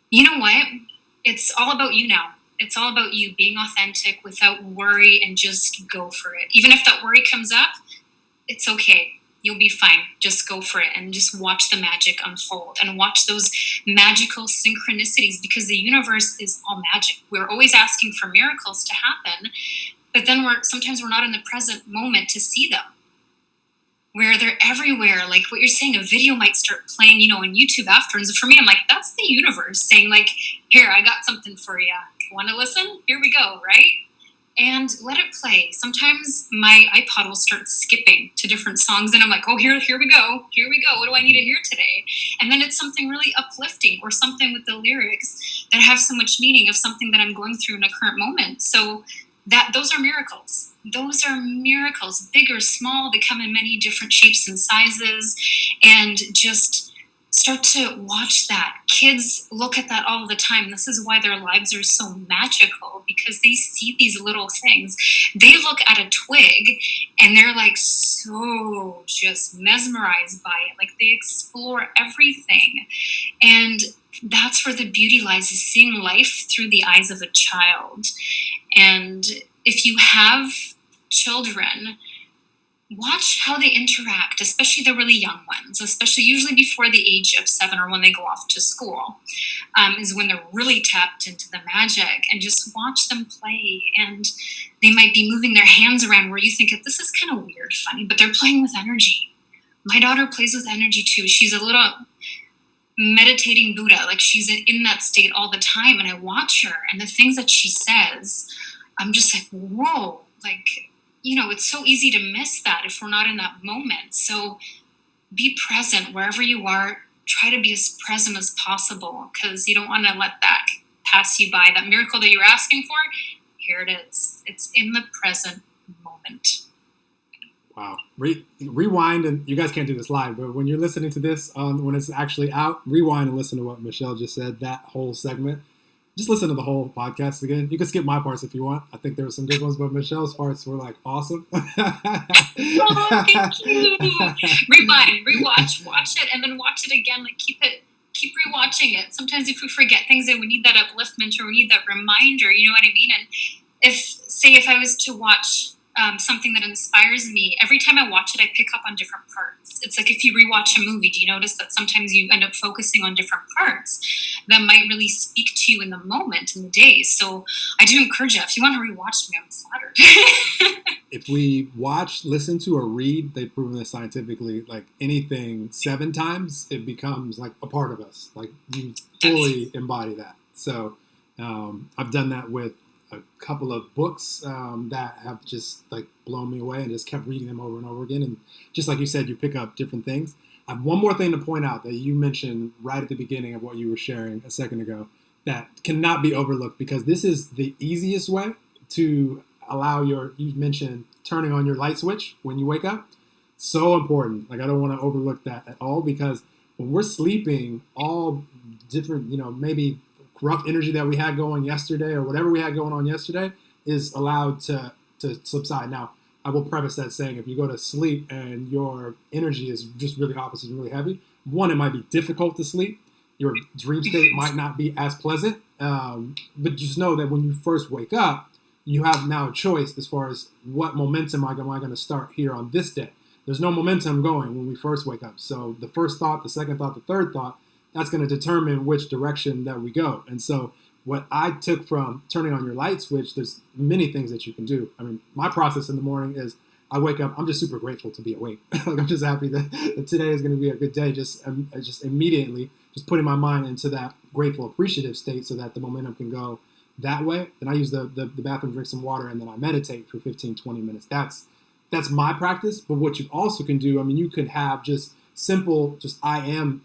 Speaker 2: you know what? It's all about you now. It's all about you being authentic without worry, and just go for it. Even if that worry comes up, it's okay. You'll be fine. Just go for it and just watch the magic unfold, and watch those magical synchronicities, because the universe is all magic. We're always asking for miracles to happen, but then sometimes we're not in the present moment to see them. Where they're everywhere. Like what you're saying, a video might start playing, on YouTube afterwards. And for me, I'm like, that's the universe saying like, here, I got something for you. Want to listen? Here we go, right? And let it play. Sometimes my iPod will start skipping to different songs, and I'm like, oh, here we go. Here we go. What do I need to hear today? And then it's something really uplifting, or something with the lyrics that have so much meaning of something that I'm going through in a current moment. So those are miracles. Those are miracles, big or small. They come in many different shapes and sizes, and just start to watch that. Kids look at that all the time. This is why their lives are so magical, because they see these little things. They look at a twig and they're like so just mesmerized by it. Like they explore everything. And that's where the beauty lies, is seeing life through the eyes of a child. And if you have children, watch how they interact, especially the really young ones, especially usually before the age of 7, or when they go off to school, is when they're really tapped into the magic. And just watch them play. And they might be moving their hands around where you think, this is kind of weird, funny, but they're playing with energy. My daughter plays with energy too. She's a little meditating Buddha. Like she's in that state all the time. And I watch her, and the things that she says, I'm just like, whoa, like, it's so easy to miss that if we're not in that moment. So be present wherever you are. Try to be as present as possible, because you don't want to let that pass you by. That miracle that you're asking for, here it is. It's in the present moment.
Speaker 1: Wow. Rewind, and you guys can't do this live, but when you're listening to this, when it's actually out, rewind and listen to what Michelle just said, that whole segment. Just listen to the whole podcast again. You can skip my parts if you want. I think there were some good ones, but Michelle's parts were like awesome.
Speaker 2: Oh, thank you. Rewind, rewatch, watch it, and then watch it again. Like keep rewatching it. Sometimes if we forget things, and we need that upliftment, or we need that reminder, you know what I mean? And if I was to watch something that inspires me, every time I watch it, I pick up on different parts. It's like if you rewatch a movie, do you notice that sometimes you end up focusing on different parts that might really speak to you in the moment, in the day? So I do encourage you, if you want to rewatch me, I'm flattered.
Speaker 1: If we watch, listen to, or read, they've proven this scientifically, like anything 7 times, it becomes like a part of us. Like you fully embody that. So I've done that with a couple of books that have just like blown me away, and just kept reading them over and over again. And just like you said, you pick up different things. I have one more thing to point out that you mentioned right at the beginning of what you were sharing a second ago that cannot be overlooked, because this is the easiest way to allow you mentioned turning on your light switch when you wake up. So important. Like I don't want to overlook that at all, because when we're sleeping, all different, maybe rough energy that we had going yesterday, or whatever we had going on yesterday, is allowed to subside. Now, I will preface that saying, if you go to sleep and your energy is just really opposite and really heavy, one, it might be difficult to sleep. Your dream state might not be as pleasant, but just know that when you first wake up, you have now a choice as far as what momentum am I going to start here on this day. There's no momentum going when we first wake up. So the first thought, the second thought, the third thought, that's going to determine which direction that we go. And so what I took from turning on your light switch, there's many things that you can do. I mean, my process in the morning is I wake up, I'm just super grateful to be awake. Like, I'm just happy that today is going to be a good day. Just immediately just putting my mind into that grateful, appreciative state so that the momentum can go that way. Then I use the bathroom, drink some water, and then I meditate for 15, 20 minutes. That's my practice. But what you also can do, I mean, you could have just simple, just I am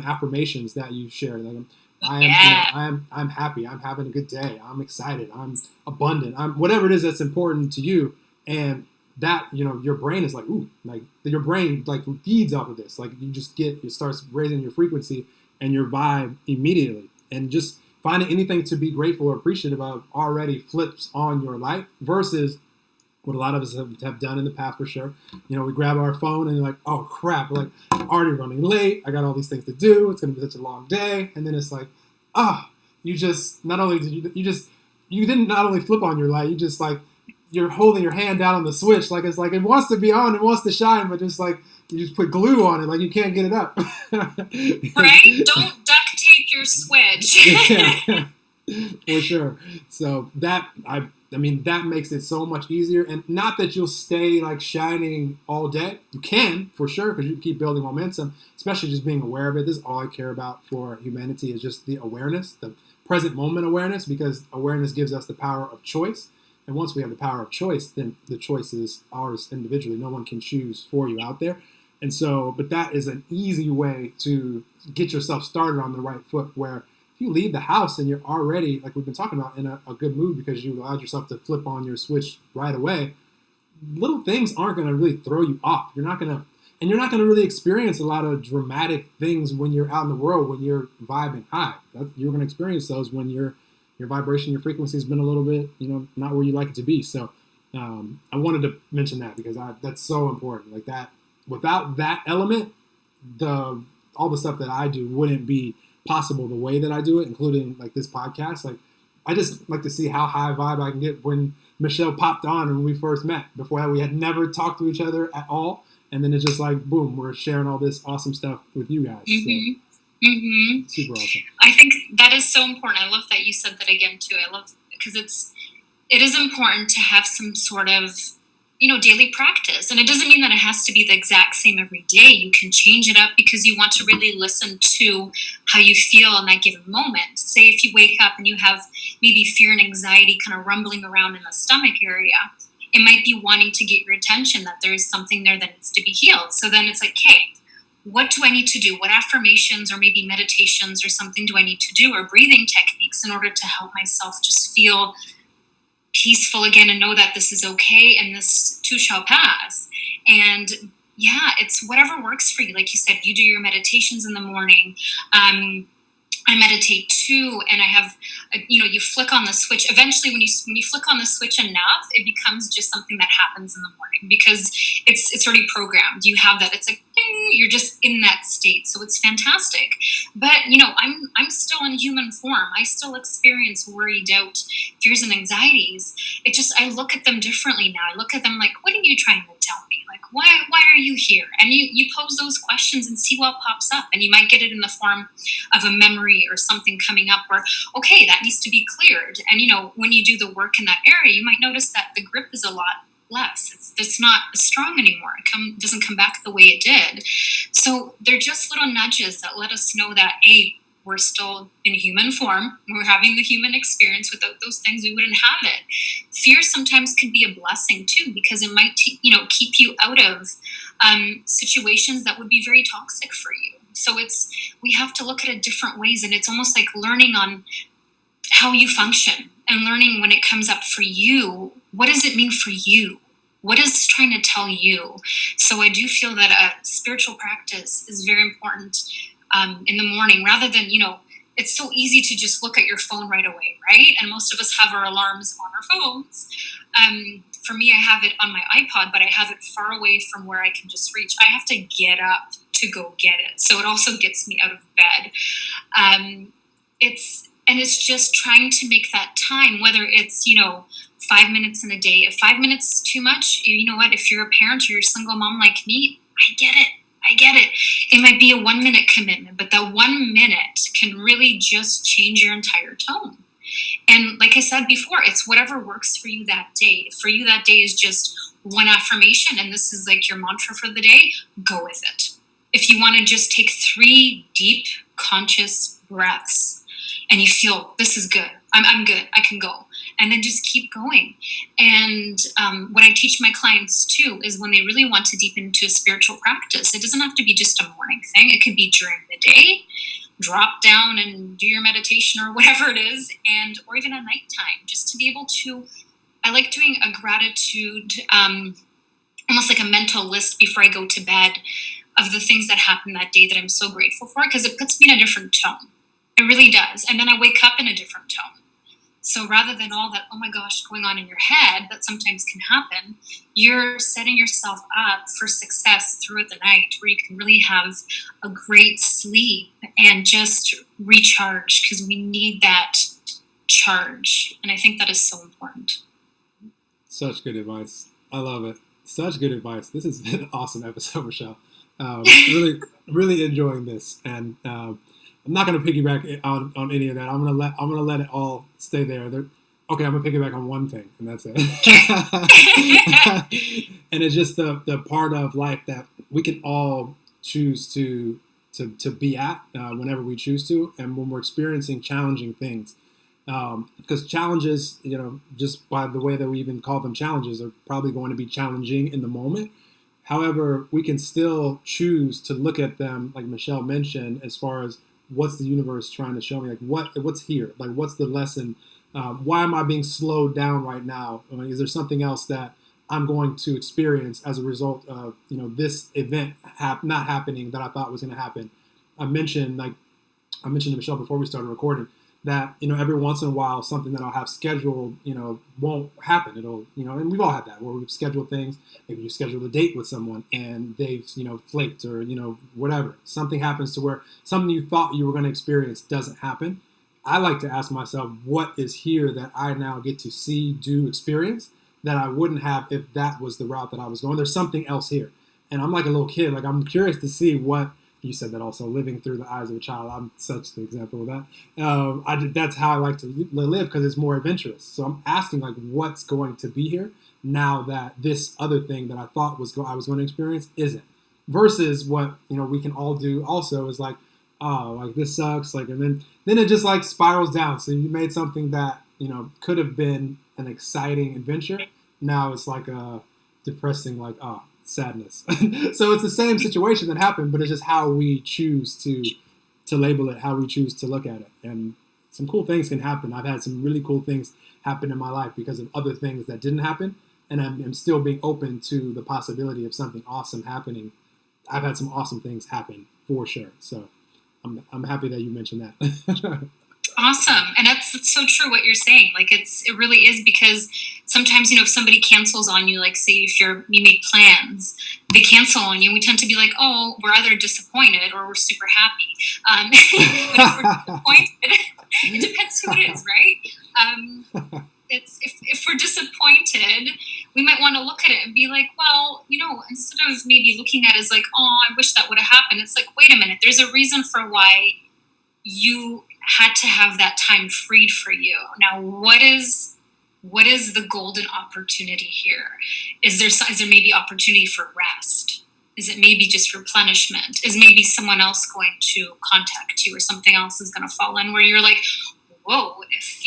Speaker 1: affirmations that you share. Like, I'm happy. I'm having a good day. I'm excited. I'm abundant. I'm whatever it is that's important to you. And that, your brain is like, ooh, like your brain like feeds off of this. Like it starts raising your frequency and your vibe immediately. And just finding anything to be grateful or appreciative of already flips on your light versus what a lot of us have done in the past, for sure. We grab our phone and you're like, oh crap, like I'm already running late. I got all these things to do. It's going to be such a long day. And then it's like, you just, not only did you didn't not only flip on your light, you just like, you're holding your hand down on the switch. Like, it's like, it wants to be on, it wants to shine, but just like, you just put glue on it. Like, you can't get it up.
Speaker 2: Right? Don't duct tape your switch.
Speaker 1: Yeah, for sure. So that, I mean, that makes it so much easier. And not that you'll stay like shining all day. You can, for sure, because you keep building momentum, especially just being aware of it. This is all I care about for humanity, is just the awareness, the present moment awareness, because awareness gives us the power of choice. And once we have the power of choice, then the choice is ours individually. No one can choose for you out there. And so, but that is an easy way to get yourself started on the right foot, where if you leave the house and you're already, like we've been talking about, in a good mood because you allowed yourself to flip on your switch right away, little things aren't going to really throw you off. You're not going to really experience a lot of dramatic things when you're out in the world, when you're vibing high. You're going to experience those when your vibration, your frequency has been a little bit, not where you like it to be. So I wanted to mention that because that's so important. Like that, without that element, all the stuff that I do wouldn't be possible the way that I do it, including like this podcast. Like, I just like to see how high vibe I can get. When Michelle popped on and when we first met, before that we had never talked to each other at all. And then it's just like, boom, we're sharing all this awesome stuff with you guys.
Speaker 2: Mm-hmm.
Speaker 1: So,
Speaker 2: mm-hmm.
Speaker 1: super awesome.
Speaker 2: I think that is so important. I love that you said that again too. I love, because it is important to have some sort of, daily practice. And it doesn't mean that it has to be the exact same every day. You can change it up because you want to really listen to how you feel in that given moment. Say if you wake up and you have maybe fear and anxiety kind of rumbling around in the stomach area, it might be wanting to get your attention that there's something there that needs to be healed. So then it's like, hey, what do I need to do? What affirmations or maybe meditations or something do I need to do, or breathing techniques, in order to help myself just feel peaceful again and know that this is okay and this too shall pass? And yeah, it's whatever works for you. Like you said, you do your meditations in the morning. I meditate too, and I have, you flick on the switch. Eventually, when you flick on the switch enough, it becomes just something that happens in the morning because it's already programmed. You have that. It's like ding, you're just in that state, so it's fantastic. But I'm still in human form. I still experience worry, doubt, fears, and anxieties. I look at them differently now. I look at them like, what are you trying to tell me? Like, why are you here? And you pose those questions and see what pops up. And you might get it in the form of a memory or something coming up where, okay, that needs to be cleared. And, when you do the work in that area, you might notice that the grip is a lot less. It's not as strong anymore. It doesn't come back the way it did. So they're just little nudges that let us know that, A, we're still in human form. We're having the human experience. Without those things, we wouldn't have it. Fear sometimes can be a blessing too, because it might, keep you out of situations that would be very toxic for you. So we have to look at it different ways, and it's almost like learning on how you function and learning when it comes up for you. What does it mean for you? What is it trying to tell you? So I do feel that a spiritual practice is very important in the morning, rather than, it's so easy to just look at your phone right away, right? And most of us have our alarms on our phones. For me, I have it on my iPod, but I have it far away from where I can just reach. I have to get up to go get it. So it also gets me out of bed. It's just trying to make that time, whether it's, 5 minutes in a day. If 5 minutes is too much, you know what? If you're a parent or you're a single mom like me, I get it. It might be a 1 minute commitment, but that 1 minute can really just change your entire tone. And like I said before, it's whatever works for you that day. If for you that day is just one affirmation, and this is like your mantra for the day, go with it. If you want to just take 3 deep, conscious breaths and you feel, this is good, I'm good, I can go. And then just keep going. And what I teach my clients too is when they really want to deepen into a spiritual practice, it doesn't have to be just a morning thing. It could be during the day. Drop down and do your meditation or whatever it is, or even at nighttime, just to be able to, I like doing a gratitude, almost like a mental list before I go to bed of the things that happened that day that I'm so grateful for, because it puts me in a different tone. It really does. And then I wake up in a different tone. So rather than all that, oh my gosh, going on in your head that sometimes can happen, you're setting yourself up for success throughout the night where you can really have a great sleep and just recharge, because we need that charge. And I think that is so important.
Speaker 1: Such good advice. I love it. Such good advice. This is an awesome episode, Michelle. Really, really enjoying this. And I'm not going to piggyback on any of that. I'm gonna let it all stay there. Okay, I'm gonna piggyback on one thing, and that's it. And it's just the part of life that we can all choose to be at whenever we choose to, and when we're experiencing challenging things. Because challenges, just by the way that we even call them challenges, are probably going to be challenging in the moment. However, we can still choose to look at them, like Michelle mentioned, as far as what's the universe trying to show me? Like what's here? Like what's the lesson? Why am I being slowed down right now? Is there something else that I'm going to experience as a result of this event not happening that I thought was going to happen? I mentioned to Michelle before we started recording that every once in a while something that I'll have scheduled won't happen. It'll and we've all had that where we've scheduled things. Maybe you schedule a date with someone and they've flaked or whatever. Something happens to where something you thought you were going to experience doesn't happen. I like to ask myself, what is here that I now get to see, do, experience that I wouldn't have if that was the route that I was going? There's something else here. And I'm like a little kid. Like I'm curious to see what. You said that also, living through the eyes of a child. I'm such the example of that. That's how I like to live because it's more adventurous. So I'm asking, like, what's going to be here now that this other thing that I thought I was going to experience isn't. Versus what we can all do also is like, oh, like this sucks. Like, and then it just like spirals down. So you made something that could have been an exciting adventure. Now it's like a depressing, like, oh, sadness. So it's the same situation that happened, but it's just how we choose to label it, how we choose to look at it. And some cool things can happen. I've had some really cool things happen in my life because of other things that didn't happen, and I'm still being open to the possibility of something awesome happening. I've had some awesome things happen for sure. So I'm happy that you mentioned that.
Speaker 2: Awesome. And that's so true what you're saying. Like it really is, because sometimes, if somebody cancels on you, like say if you make plans, they cancel on you, we tend to be like, oh, we're either disappointed or we're super happy. But if we're disappointed, it depends who it is, right? If we're disappointed, we might want to look at it and be like, well, instead of maybe looking at it as like, oh, I wish that would have happened. It's like, wait a minute, there's a reason for why you had to have that time freed for you. Now, what is the golden opportunity here? Is there maybe opportunity for rest? Is it maybe just replenishment? Is maybe someone else going to contact you, or something else is going to fall in where you're like, whoa, if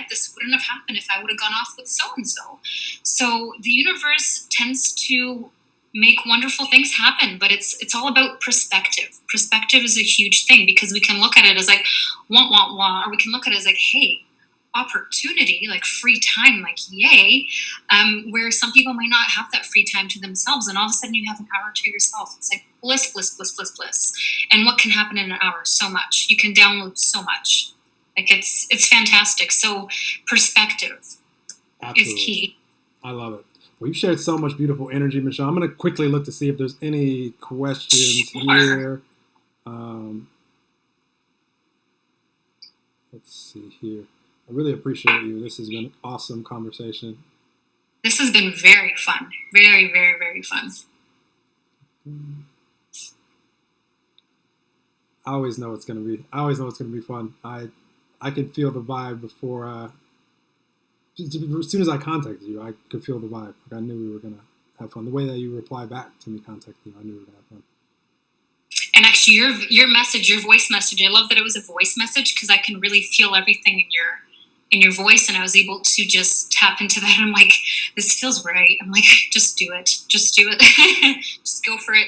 Speaker 2: this wouldn't have happened if I would have gone off with so-and-so. So the universe tends to make wonderful things happen, but it's all about perspective. Perspective is a huge thing, because we can look at it as like wah, or we can look at it as like, hey, opportunity, like free time, like yay, where some people might not have that free time to themselves, and all of a sudden you have an hour to yourself. It's like bliss. And what can happen in an hour? So much. You can download so much. Like it's fantastic. So perspective
Speaker 1: Absolutely.
Speaker 2: is key.
Speaker 1: I love it. Well, you've shared so much beautiful energy, Michelle. I'm going to quickly look to see if there's any questions here. Let's see here. I really appreciate you. This has been an awesome conversation.
Speaker 2: This has been very fun. Very, very, very fun.
Speaker 1: I always know it's going to be fun. I could feel the vibe before, as soon as I contacted you, I could feel the vibe. Like I knew we were going to have fun. The way that you reply back to me contacting you, I knew we were going to have fun.
Speaker 2: And actually, your message, your voice message, I love that it was a voice message because I can really feel everything in your voice, and I was able to just tap into that. I'm like, this feels right. I'm like, just do it. Just do it. Just go for it.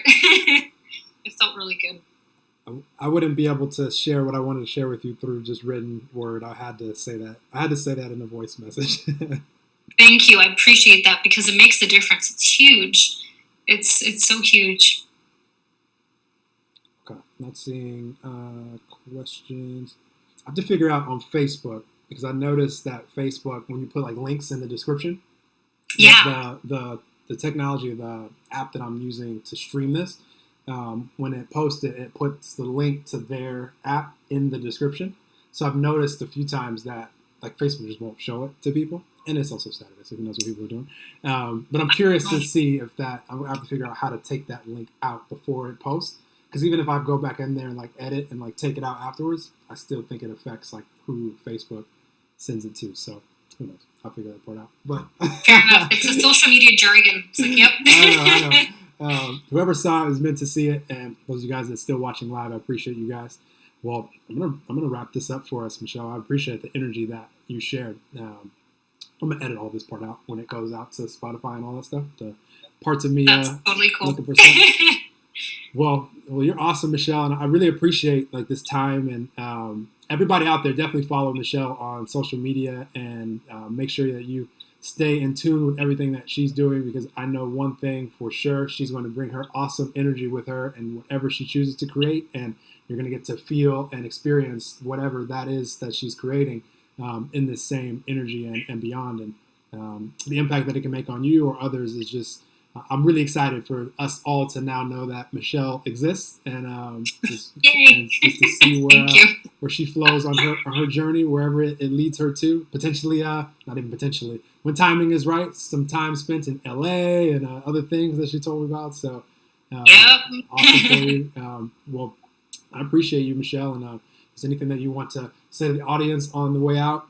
Speaker 2: It felt really good.
Speaker 1: I wouldn't be able to share what I wanted to share with you through just written word. I had to say that. I had to say that in a voice message.
Speaker 2: Thank you. I appreciate that because it makes a difference. It's huge. It's so huge.
Speaker 1: Okay, not seeing questions. I have to figure out on Facebook because I noticed that Facebook, when you put like links in the description, the technology of the app that I'm using to stream this, when it posts it, it puts the link to their app in the description. So I've noticed a few times that like Facebook just won't show it to people, and it's also Saturday, so who knows what people are doing. But I'm curious to see if I have to figure out how to take that link out before it posts. Because even if I go back in there and like edit and like take it out afterwards, I still think it affects like who Facebook sends it to. So who knows? I'll figure that part out. But
Speaker 2: fair enough. It's a social media jargon. It's like, yep.
Speaker 1: I know. Whoever saw it was meant to see it, and those of you guys that are still watching live, I appreciate you guys. Well, I'm gonna wrap this up for us, Michelle. I appreciate the energy that you shared. I'm gonna edit all this part out when it goes out to Spotify and all that stuff. The parts of me
Speaker 2: that's totally cool.
Speaker 1: looking for stuff. Well, you're awesome, Michelle, and I really appreciate like this time. And everybody out there, definitely follow Michelle on social media and make sure that you stay in tune with everything that she's doing, because I know one thing for sure: she's going to bring her awesome energy with her and whatever she chooses to create, and you're going to get to feel and experience whatever that is that she's creating in this same energy and beyond. And the impact that it can make on you or others is just. I'm really excited for us all to now know that Michelle exists, and just to see where she flows on her journey, wherever it leads her to. Potentially, not even potentially, when timing is right, some time spent in LA and other things that she told me about. So, awesome for you. Well, I appreciate you, Michelle, and if there's anything that you want to say to the audience on the way out,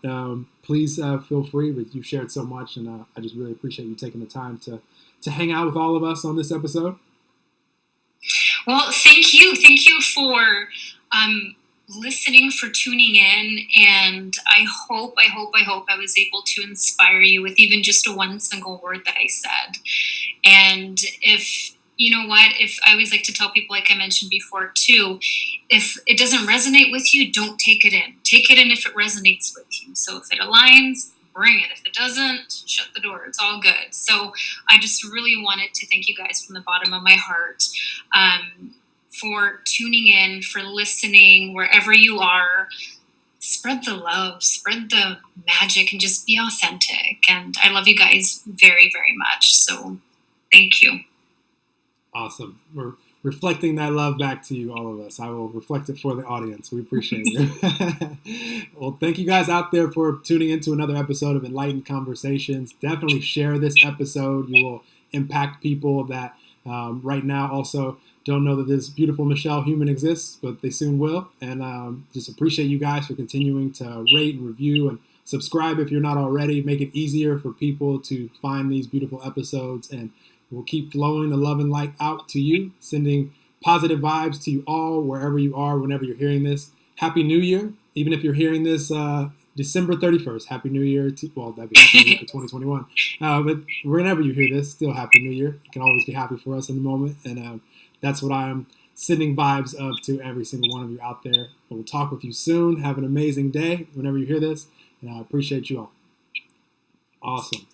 Speaker 1: please feel free. But you've shared so much, and I just really appreciate you taking the time to hang out with all of us on this episode.
Speaker 2: Well, thank you. Thank you for listening, for tuning in. And I hope I was able to inspire you with even just one single word that I said. And if, you know what, if I always like to tell people, like I mentioned before too, if it doesn't resonate with you, don't take it in. Take it in if it resonates with you. So if it aligns, bring it. If it doesn't, shut the door. It's all good. So I just really wanted to thank you guys from the bottom of my heart for tuning in, for listening, wherever you are. Spread the love, spread the magic, and just be authentic. And I love you guys very, very much. So thank you.
Speaker 1: Awesome. We're reflecting that love back to you, all of us. I will reflect it for the audience. We appreciate it. Well, thank you guys out there for tuning into another episode of Enlightened Conversations. Definitely share this episode. You will impact people that right now also don't know that this beautiful Michelle human exists, but they soon will. And just appreciate you guys for continuing to rate and review and subscribe if you're not already. Make it easier for people to find these beautiful episodes, and we'll keep flowing the love and light out to you, sending positive vibes to you all, wherever you are, whenever you're hearing this. Happy New Year. Even if you're hearing this December 31st, Happy New Year. Well, that'd be Happy New Year for 2021. But whenever you hear this, still Happy New Year. It can always be happy for us in the moment. And that's what I am sending vibes of to every single one of you out there. But we'll talk with you soon. Have an amazing day whenever you hear this. And I appreciate you all. Awesome.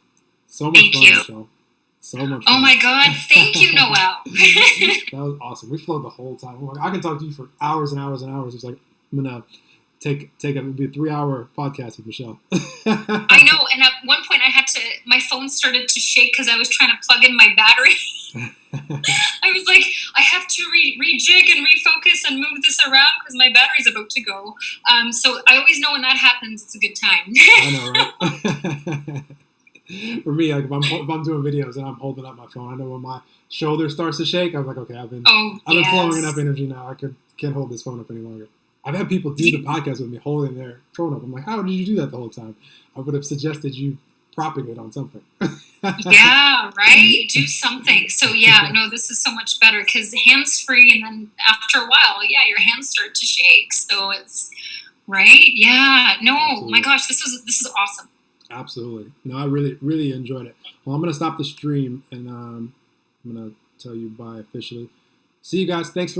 Speaker 1: So much
Speaker 2: Thank
Speaker 1: fun,
Speaker 2: you.
Speaker 1: Michelle. So much fun.
Speaker 2: Oh my God. Thank you, Noel.
Speaker 1: That was awesome. We flowed the whole time. I can talk to you for hours and hours and hours. It's like, I'm going to it'll be a 3-hour podcast with Michelle.
Speaker 2: I know, and at one point my phone started to shake because I was trying to plug in my battery. I was like, I have to rejig and refocus and move this around because my battery's about to go. So I always know when that happens, it's a good time.
Speaker 1: I know, right? For me, like if I'm doing videos and I'm holding up my phone, I know when my shoulder starts to shake, I'm like, okay, I've been flowing enough energy now. I can't hold this phone up any longer. I've had people do the podcast with me holding their phone up. I'm like, how did you do that the whole time? I would have suggested you propping it on something.
Speaker 2: Yeah, right? Do something. So, yeah, no, this is so much better because hands-free, and then after a while, yeah, your hands start to shake. So it's, right? Yeah. No, Absolutely. My gosh, this is awesome.
Speaker 1: Absolutely. No, I really, really enjoyed it. Well, I'm going to stop the stream, and I'm going to tell you bye officially. See you guys. Thanks for